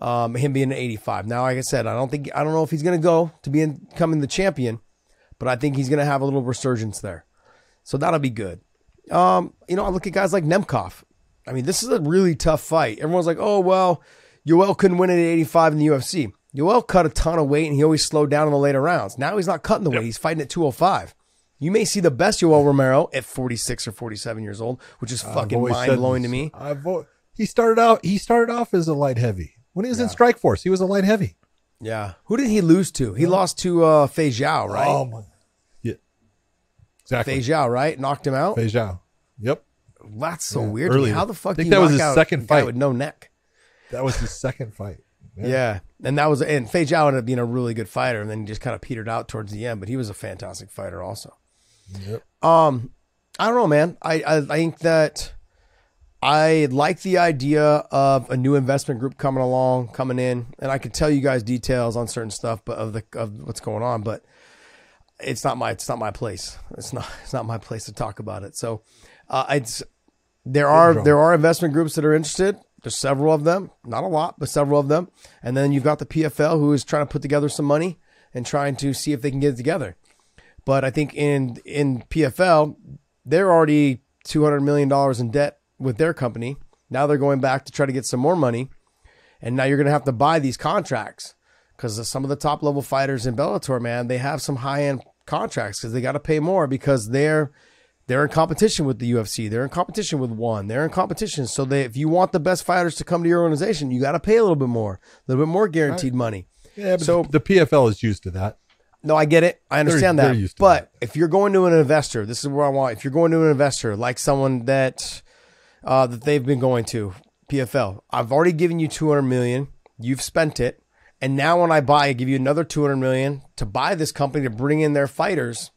Him being an 85. Now, like I said, I don't know if he's going to go to becoming the champion, but I think he's going to have a little resurgence there. So that'll be good. I look at guys like Nemkov. I mean, this is a really tough fight. Everyone's like, oh, well, Yoel couldn't win it at 85 in the UFC. Yoel cut a ton of weight, and he always slowed down in the later rounds. Now he's not cutting the weight. He's fighting at 205. You may see the best Yoel Romero at 46 or 47 years old, which is fucking mind-blowing to me. He started off as a light heavy. When he was in Strikeforce, he was a light heavy. Yeah. Who did he lose to? He lost to Fei Zhao, right? Oh, my. Yeah. Exactly. Fei Zhao, right? Knocked him out? Fei Zhao. Yep. That's so weird to me. How the fuck do you knock out his second fight with no neck? That was his second fight. Yeah. And Fei Zhao ended up being a really good fighter, and then he just kind of petered out towards the end, but he was a fantastic fighter also. Yep. I don't know, man. I think that I like the idea of a new investment group coming in, and I could tell you guys details on certain stuff, but of what's going on, but it's not my place. It's not my place to talk about it. So, there are investment groups that are interested. There's several of them, not a lot, but several of them. And then you've got the PFL, who is trying to put together some money, and trying to see if they can get it together. But I think in PFL, they're already $200 million in debt with their company. Now they're going back to try to get some more money. And now you're going to have to buy these contracts because some of the top level fighters in Bellator, man, they have some high end contracts because they got to pay more because they're in competition with the UFC. They're in competition with ONE. They're in competition. So if you want the best fighters to come to your organization, you got to pay a little bit more guaranteed money. Yeah, but so the PFL is used to that. No, I get it. I understand that. But that. If you're going to an investor, this is where I want. If you're going to an investor like someone that they've been going to PFL, I've already given you $200 million. You've spent it, and now when I buy, I give you another $200 million to buy this company to bring in their fighters.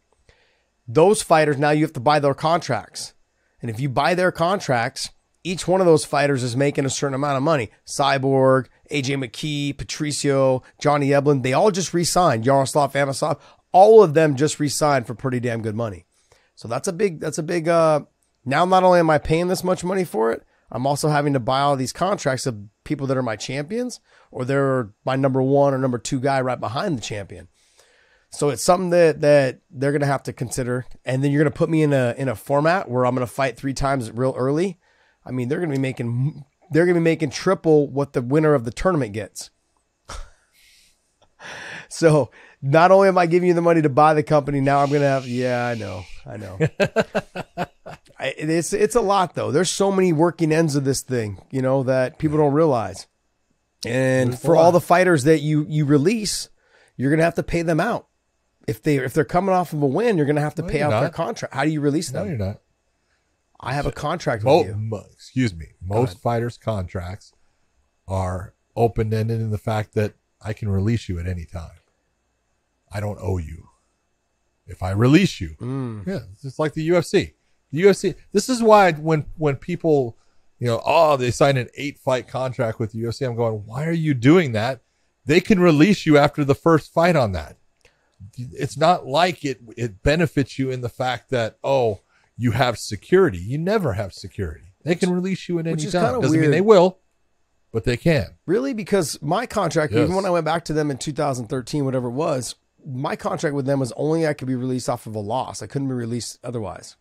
Those fighters now you have to buy their contracts, and if you buy their contracts, each one of those fighters is making a certain amount of money. Cyborg, AJ McKee, Patricio, Johnny Eblen, they all just re-signed. Yaroslav Amosov, all of them just re-signed for pretty damn good money. So that's a big, now not only am I paying this much money for it, I'm also having to buy all these contracts of people that are my champions or they're my number 1 or number 2 guy right behind the champion. So it's something that they're going to have to consider. And then you're going to put me in a format where I'm going to fight 3 times real early. I mean, they're going to be making triple what the winner of the tournament gets. So not only am I giving you the money to buy the company, now I'm going to have, I know. It's a lot though. There's so many working ends of this thing, that people don't realize. And for all the fighters that you release, you're going to have to pay them out. If they're coming off of a win, you're going to have to pay out their contract. How do you release them? No, you're not. I have a contract with you. Excuse me. Most fighters' contracts are open-ended in the fact that I can release you at any time. I don't owe you. If I release you, it's just like the UFC. The UFC. This is why when people, they sign an 8-fight contract with the UFC, I'm going, why are you doing that? They can release you after the first fight on that. It's not like it benefits you in the fact that, you have security. You never have security. They can release you at any time. Doesn't mean they will, but they can. Really? Because my contract, even when I went back to them in 2013, whatever it was, my contract with them was only I could be released off of a loss. I couldn't be released otherwise.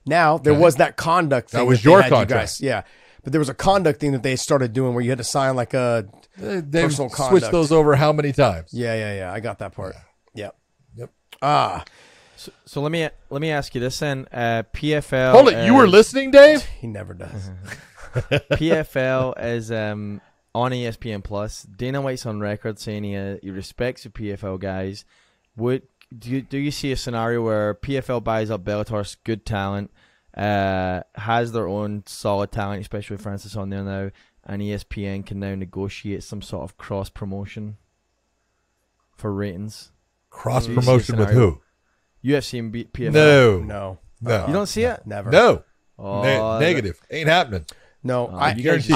Now, there was that conduct thing. That was your contract. You guys. Yeah. But there was a conduct thing that they started doing where you had to sign like a personal conduct. Switched those over how many times? Yeah. I got that part. Yeah. Yep. So let me ask you this then. PFL. Hold it. You were listening, Dave? He never does. PFL is on ESPN Plus. Dana White's on record saying he respects the PFL guys. Do you see a scenario where PFL buys up Bellator's good talent, has their own solid talent, especially with Francis on there now, and ESPN can now negotiate some sort of cross promotion for ratings? Cross promotion with who? UFC and PFL. No. You don't see it? Never. No. Oh, Negative. Ain't happening. No. Guarantee.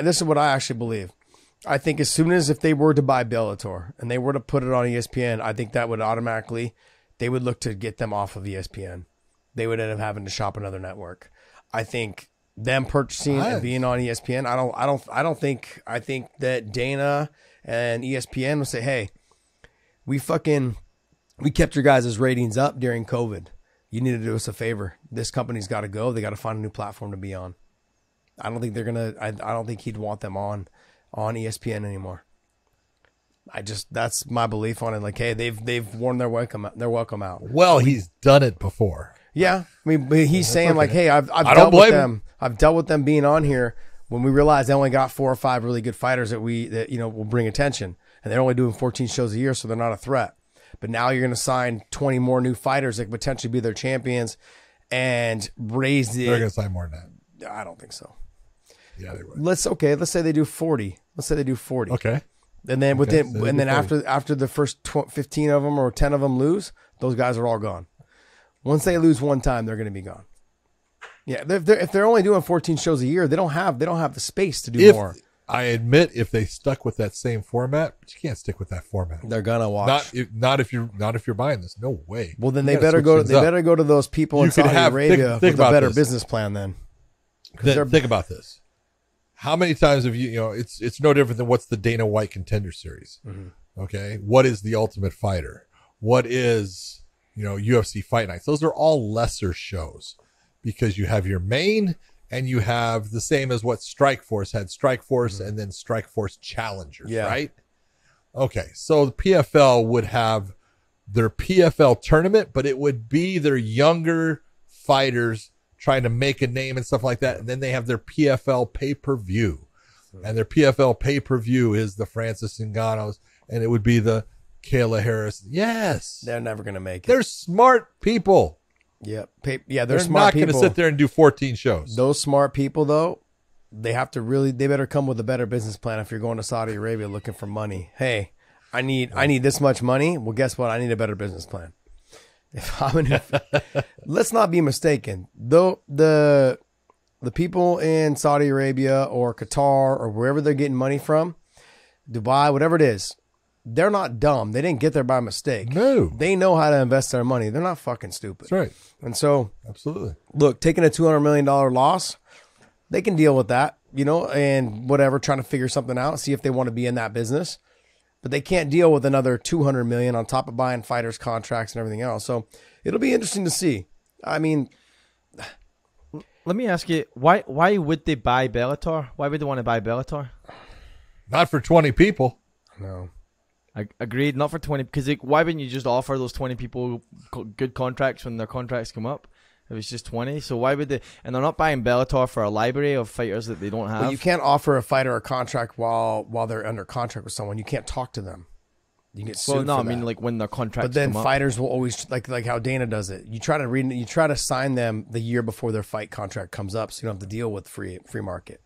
This is what I actually believe. I think as soon as if they were to buy Bellator and they were to put it on ESPN, I think that would automatically, they would look to get them off of ESPN. They would end up having to shop another network. I think them purchasing and being on ESPN, I think that Dana and ESPN will say, hey, we kept your guys' ratings up during COVID. You need to do us a favor. This company's got to go. They got to find a new platform to be on. I don't think I don't think he'd want them on ESPN anymore. That's my belief on it. Like, hey, they've worn their welcome out. Well, he's done it before. Yeah. I mean, but he's saying like, hey, I've dealt with them. I've dealt with them being on here when we realized they only got 4 or 5 really good fighters that will bring attention. And they're only doing 14 shows a year, so they're not a threat. But now you're going to sign 20 more new fighters that could potentially be their champions and raise the... They're going to sign more than that. I don't think so. Yeah, they would. Let's say they do 40. Let's say they do 40. Okay. And then after the first 15 of them or 10 of them lose, those guys are all gone. Once they lose one time, they're going to be gone. Yeah, if they're only doing 14 shows a year, they don't have the space to do more. I admit, if they stuck with that same format, but you can't stick with that format. They're gonna watch. Not if you're buying this. No way. Well, then they better go to those people in Saudi Arabia with a better business plan. Then think about this. How many times have you? It's no different than what's the Dana White Contender Series. Mm-hmm. Okay. What is the Ultimate Fighter? What is, UFC Fight Nights? Those are all lesser shows because you have your main and you have the same as what Strikeforce had, Strikeforce and then Strikeforce Challengers, right? Okay. So the PFL would have their PFL tournament, but it would be their younger fighters trying to make a name and stuff like that. And then they have their PFL pay-per-view. And their PFL pay-per-view is the Francis Ngannou's, and it would be the Kayla Harris. Yes. They're never going to make it. They're smart people. Yep. They're They're smart not going people. to sit there and do 14 shows. Those smart people, though, they better come with a better business plan if you're going to Saudi Arabia looking for money. Hey, I need this much money. Well, guess what? I need a better business plan. Let's not be mistaken. Though the people in Saudi Arabia or Qatar or wherever they're getting money from, Dubai, whatever it is, they're not dumb. They didn't get there by mistake. No. They know how to invest their money. They're not fucking stupid. That's right. And so, absolutely. Look, taking a $200 million loss, they can deal with that, and whatever, trying to figure something out, see if they want to be in that business. But they can't deal with another $200 million on top of buying fighters' contracts and everything else. So it'll be interesting to see. I mean, let me ask you, why would they buy Bellator? Why would they want to buy Bellator? Not for 20 people. No. I agreed, not for 20, because why wouldn't you just offer those 20 people good contracts when their contracts come up? If it's just 20, so why would they? And they're not buying Bellator for a library of fighters that they don't have. Well, you can't offer a fighter a contract while they're under contract with someone. You can't talk to them. You get sued. Well, no, I mean like when their contracts. But then come fighters up. Will always like how Dana does it. You try to sign them the year before their fight contract comes up, so you don't have to deal with free market.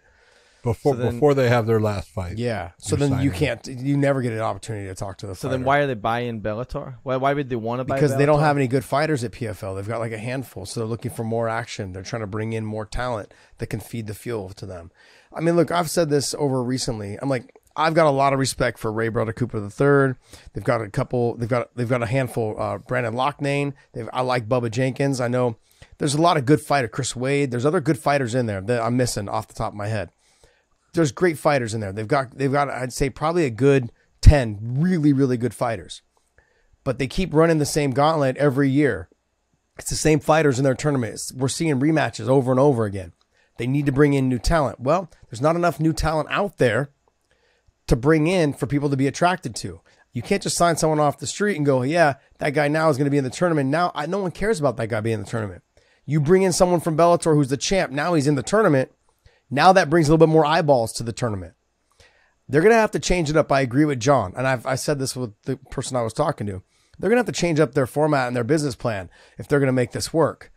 Before they have their last fight. Yeah. So then you never get an opportunity to talk to the fighter. So then why are they buying Bellator? Why would they want to buy Bellator? Because they don't have any good fighters at PFL. They've got like a handful. So they're looking for more action. They're trying to bring in more talent that can feed the fuel to them. I mean, look, I've said this over recently. I'm like, I've got a lot of respect for Ray Brother Cooper III. They've got a couple, they've got a handful, Brandon Loughnane. I like Bubba Jenkins. I know there's a lot of good fighters. Chris Wade. There's other good fighters in there that I'm missing off the top of my head. There's great fighters in there. They've got I'd say probably a good 10 really, really good fighters. But they keep running the same gauntlet every year. It's the same fighters in their tournaments. We're seeing rematches over and over again. They need to bring in new talent. Well, there's not enough new talent out there to bring in for people to be attracted to. You can't just sign someone off the street and go, yeah, that guy now is going to be in the tournament. Now, no one cares about that guy being in the tournament. You bring in someone from Bellator who's the champ. Now he's in the tournament. Now that brings a little bit more eyeballs to the tournament. They're going to have to change it up. I agree with John. And I said this with the person I was talking to. They're going to have to change up their format and their business plan if they're going to make this work.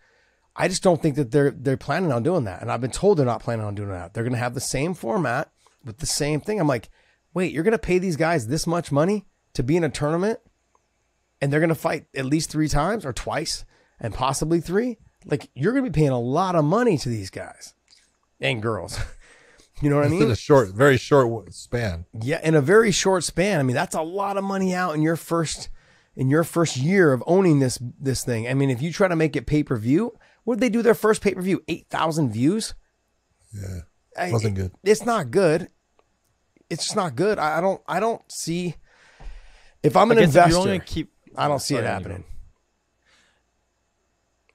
I just don't think that they're planning on doing that. And I've been told they're not planning on doing that. They're going to have the same format with the same thing. I'm like, wait, you're going to pay these guys this much money to be in a tournament and they're going to fight at least 3 times or twice and possibly 3? Like, you're going to be paying a lot of money to these guys. And girls. You know what I mean? In a very short span. Yeah, in a very short span. I mean, that's a lot of money out in your first year of owning this thing. I mean, if you try to make it pay-per-view, what did they do their first pay-per-view? 8,000 views? Yeah. Wasn't good. It's not good. It's just not good. I don't see, if I'm an investor, I don't see it happening.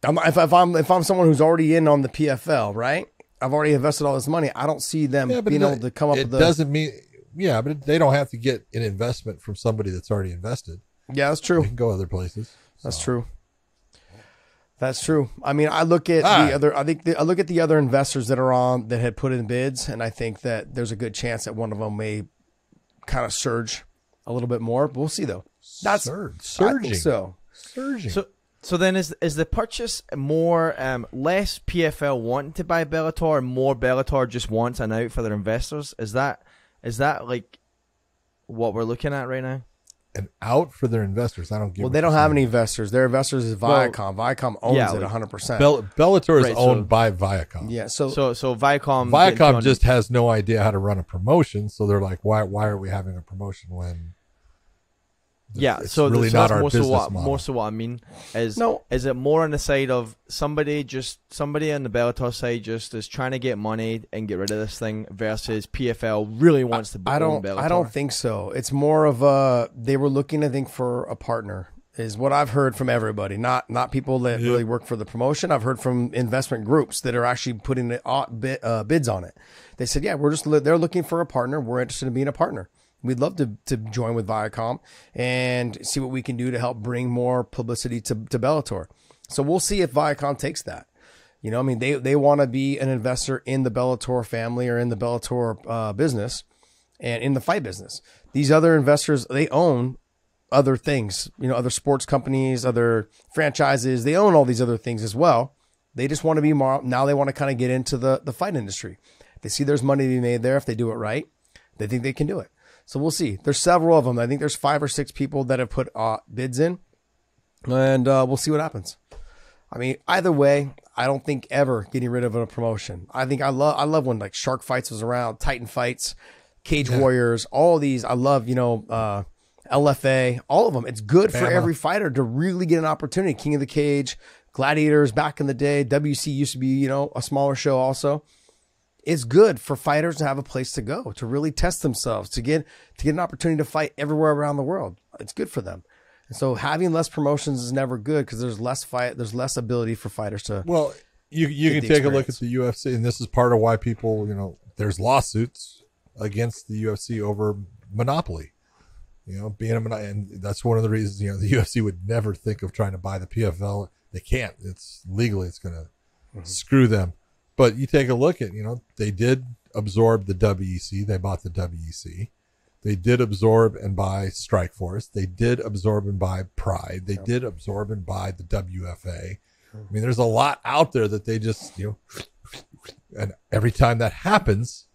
If I'm someone who's already in on the PFL, right? I've already invested all this money. I don't see them being able to come up with it doesn't mean, but they don't have to get an investment from somebody that's already invested. Yeah, that's true. They can go other places. That's true. That's true. I mean, I look at I look at the other investors that had put in bids, and I think that there's a good chance that one of them may kind of surge a little bit more. But we'll see though. That's surging. I think so. Surging. So then is the purchase more less PFL wanting to buy Bellator and more Bellator just wants an out for their investors? Is that like what we're looking at right now? An out for their investors. I don't give. Well, they don't have any investors. Their investors is Viacom. Viacom owns it 100%. Bellator is owned by Viacom. Yeah. So Viacom just has no idea how to run a promotion. So they're like, why are we having a promotion when Yeah, It's so really so not that's our more so business what model. more so what I mean is No. is it more on the side of somebody on the Bellator side just is trying to get money and get rid of this thing versus PFL really wants to own Bellator? I don't think so. It's more of they were looking, I think, for a partner is what I've heard from everybody. Not people that really work for the promotion. I've heard from investment groups that are actually putting bids on it. They said, yeah, they're looking for a partner. We're interested in being a partner. We'd love to join with Viacom and see what we can do to help bring more publicity to Bellator. So we'll see if Viacom takes that. You know, I mean, they want to be an investor in the Bellator family or in the Bellator business and in the fight business. These other investors, they own other things, you know, other sports companies, other franchises. They own all these other things as well. They just want to be more, now they want to kind of get into the fight industry. They see there's money to be made there if they do it right. They think they can do it. So we'll see. There's several of them. I think there's 5 or 6 people that have put bids in, and we'll see what happens. I mean, either way, I don't think ever getting rid of a promotion. I think I love when like Shark Fights was around, Titan Fights, Cage Warriors, all these. I love, you know, LFA, all of them. It's good for every fighter to really get an opportunity. King of the Cage, Gladiators back in the day. WC used to be, you know, a smaller show also. It's good for fighters to have a place to go, to really test themselves, to get an opportunity to fight everywhere around the world. It's good for them. And so having less promotions is never good because there's less ability for fighters to. Well, you can take a look at the UFC, and this is part of why people, you know, there's lawsuits against the UFC over monopoly. You know, being a monopoly, and that's one of the reasons, you know, the UFC would never think of trying to buy the PFL. They can't. It's legally, it's going to screw them. But you take a look at, you know, they did absorb the WEC. They bought the WEC. They did absorb and buy Strikeforce. They did absorb and buy Pride. They did absorb and buy the WFA. I mean, there's a lot out there that they just, you know, and every time that happens,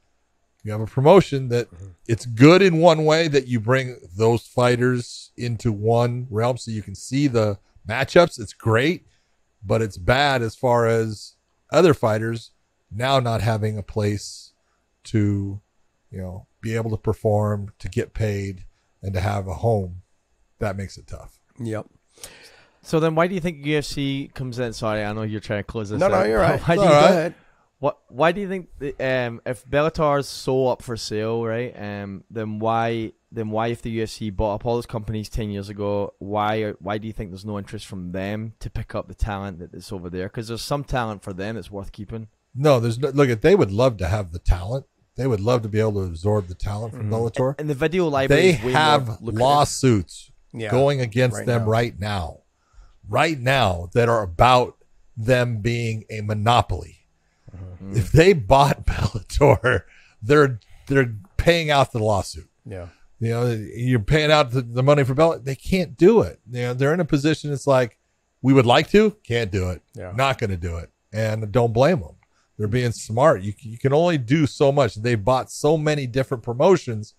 you have a promotion that it's good in one way that you bring those fighters into one realm so you can see the matchups. It's great, but it's bad as far as other fighters now not having a place to, you know, be able to perform, to get paid, and to have a home. That makes it tough. Yep. So then why do you think UFC comes in? Sorry, I know you're trying to close this out. No, you're right. Why do Go you ahead. Why do you think if Bellator is so up for sale, right? Then why if the UFC bought up all those companies 10 years ago, why do you think there's no interest from them to pick up the talent that's over there? Because there's some talent for them that's worth keeping. No, there's no, look, they would love to have the talent. They would love to be able to absorb the talent from Bellator. And the video library They is way have more lucrative. lawsuits going against right them now. right now that are about them being a monopoly. If they bought Bellator, they're paying out the lawsuit. Yeah. You know, you're paying out the money for Bellator. They can't do it. You know, they're in a position. It's like, we would like to, can't do it. Yeah. Not going to do it. And don't blame them. They're being smart. You can only do so much. They bought so many different promotions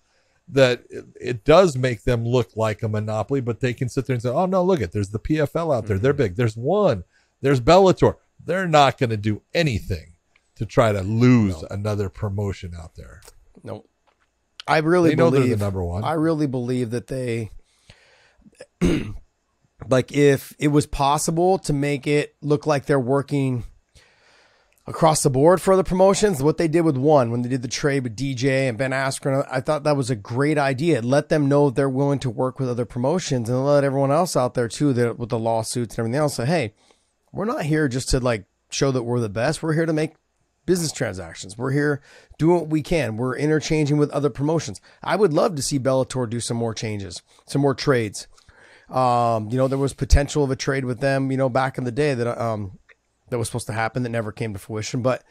that it does make them look like a monopoly, but they can sit there and say, oh no, look there's the PFL out there. They're big. There's Bellator. They're not going to do anything to try to lose another promotion out there. No, I really know believe they're the number one. I really believe that they, like, if it was possible to make it look like they're working across the board for other promotions, what they did with when they did the trade with DJ and Ben Askren, I thought that was a great idea. It let them know they're willing to work with other promotions, and let everyone else out there too, that with the lawsuits and everything else, say, hey, we're not here just to like show that we're the best. We're here to make business transactions. We're here doing what we can. We're interchanging with other promotions. I would love to see Bellator do some more changes, some more trades. You know, there was potential of a trade with them, you know, back in the day that was supposed to happen that never came to fruition, but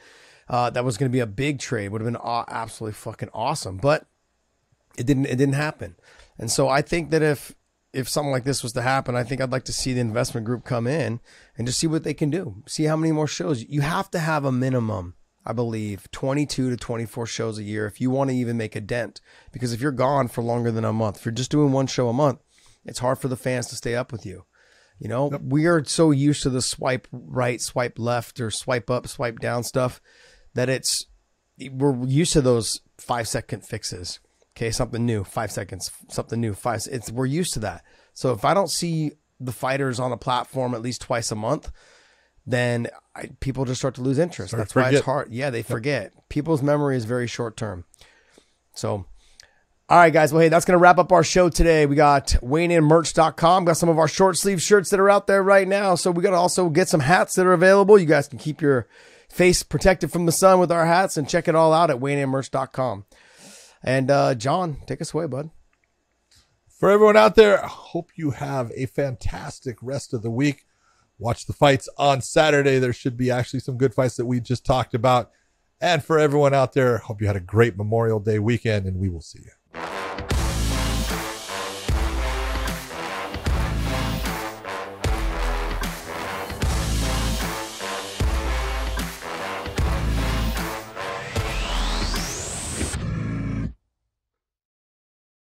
that was going to be a big trade. Would have been absolutely fucking awesome, but it didn't happen. And so I think that if something like this was to happen, I think I'd like to see the investment group come in and just see what they can do. See how many more shows. You have to have a minimum, I believe, 22 to 24 shows a year if you want to even make a dent. Because if you're gone for longer than a month, if you're just doing one show a month, it's hard for the fans to stay up with you. You know, we are so used to the swipe right, swipe left, or swipe up, swipe down stuff that we're used to those 5-second fixes. Okay, something new, 5 seconds, something new, we're used to that. So if I don't see the fighters on a platform at least twice a month, then people just start to lose interest. That's why it's hard. Yeah, they forget. People's memory is very short term. So, all right, guys. Well, hey, that's going to wrap up our show today. We got weighingInMerch.com. Got some of our short sleeve shirts that are out there right now. So we got to also get some hats that are available. You guys can keep your face protected from the sun with our hats, and check it all out at weighingInMerch.com. And John, take us away, bud. For everyone out there, hope you have a fantastic rest of the week. Watch the fights on Saturday. There should be actually some good fights that we just talked about. And for everyone out there, hope you had a great Memorial Day weekend, and we will see you.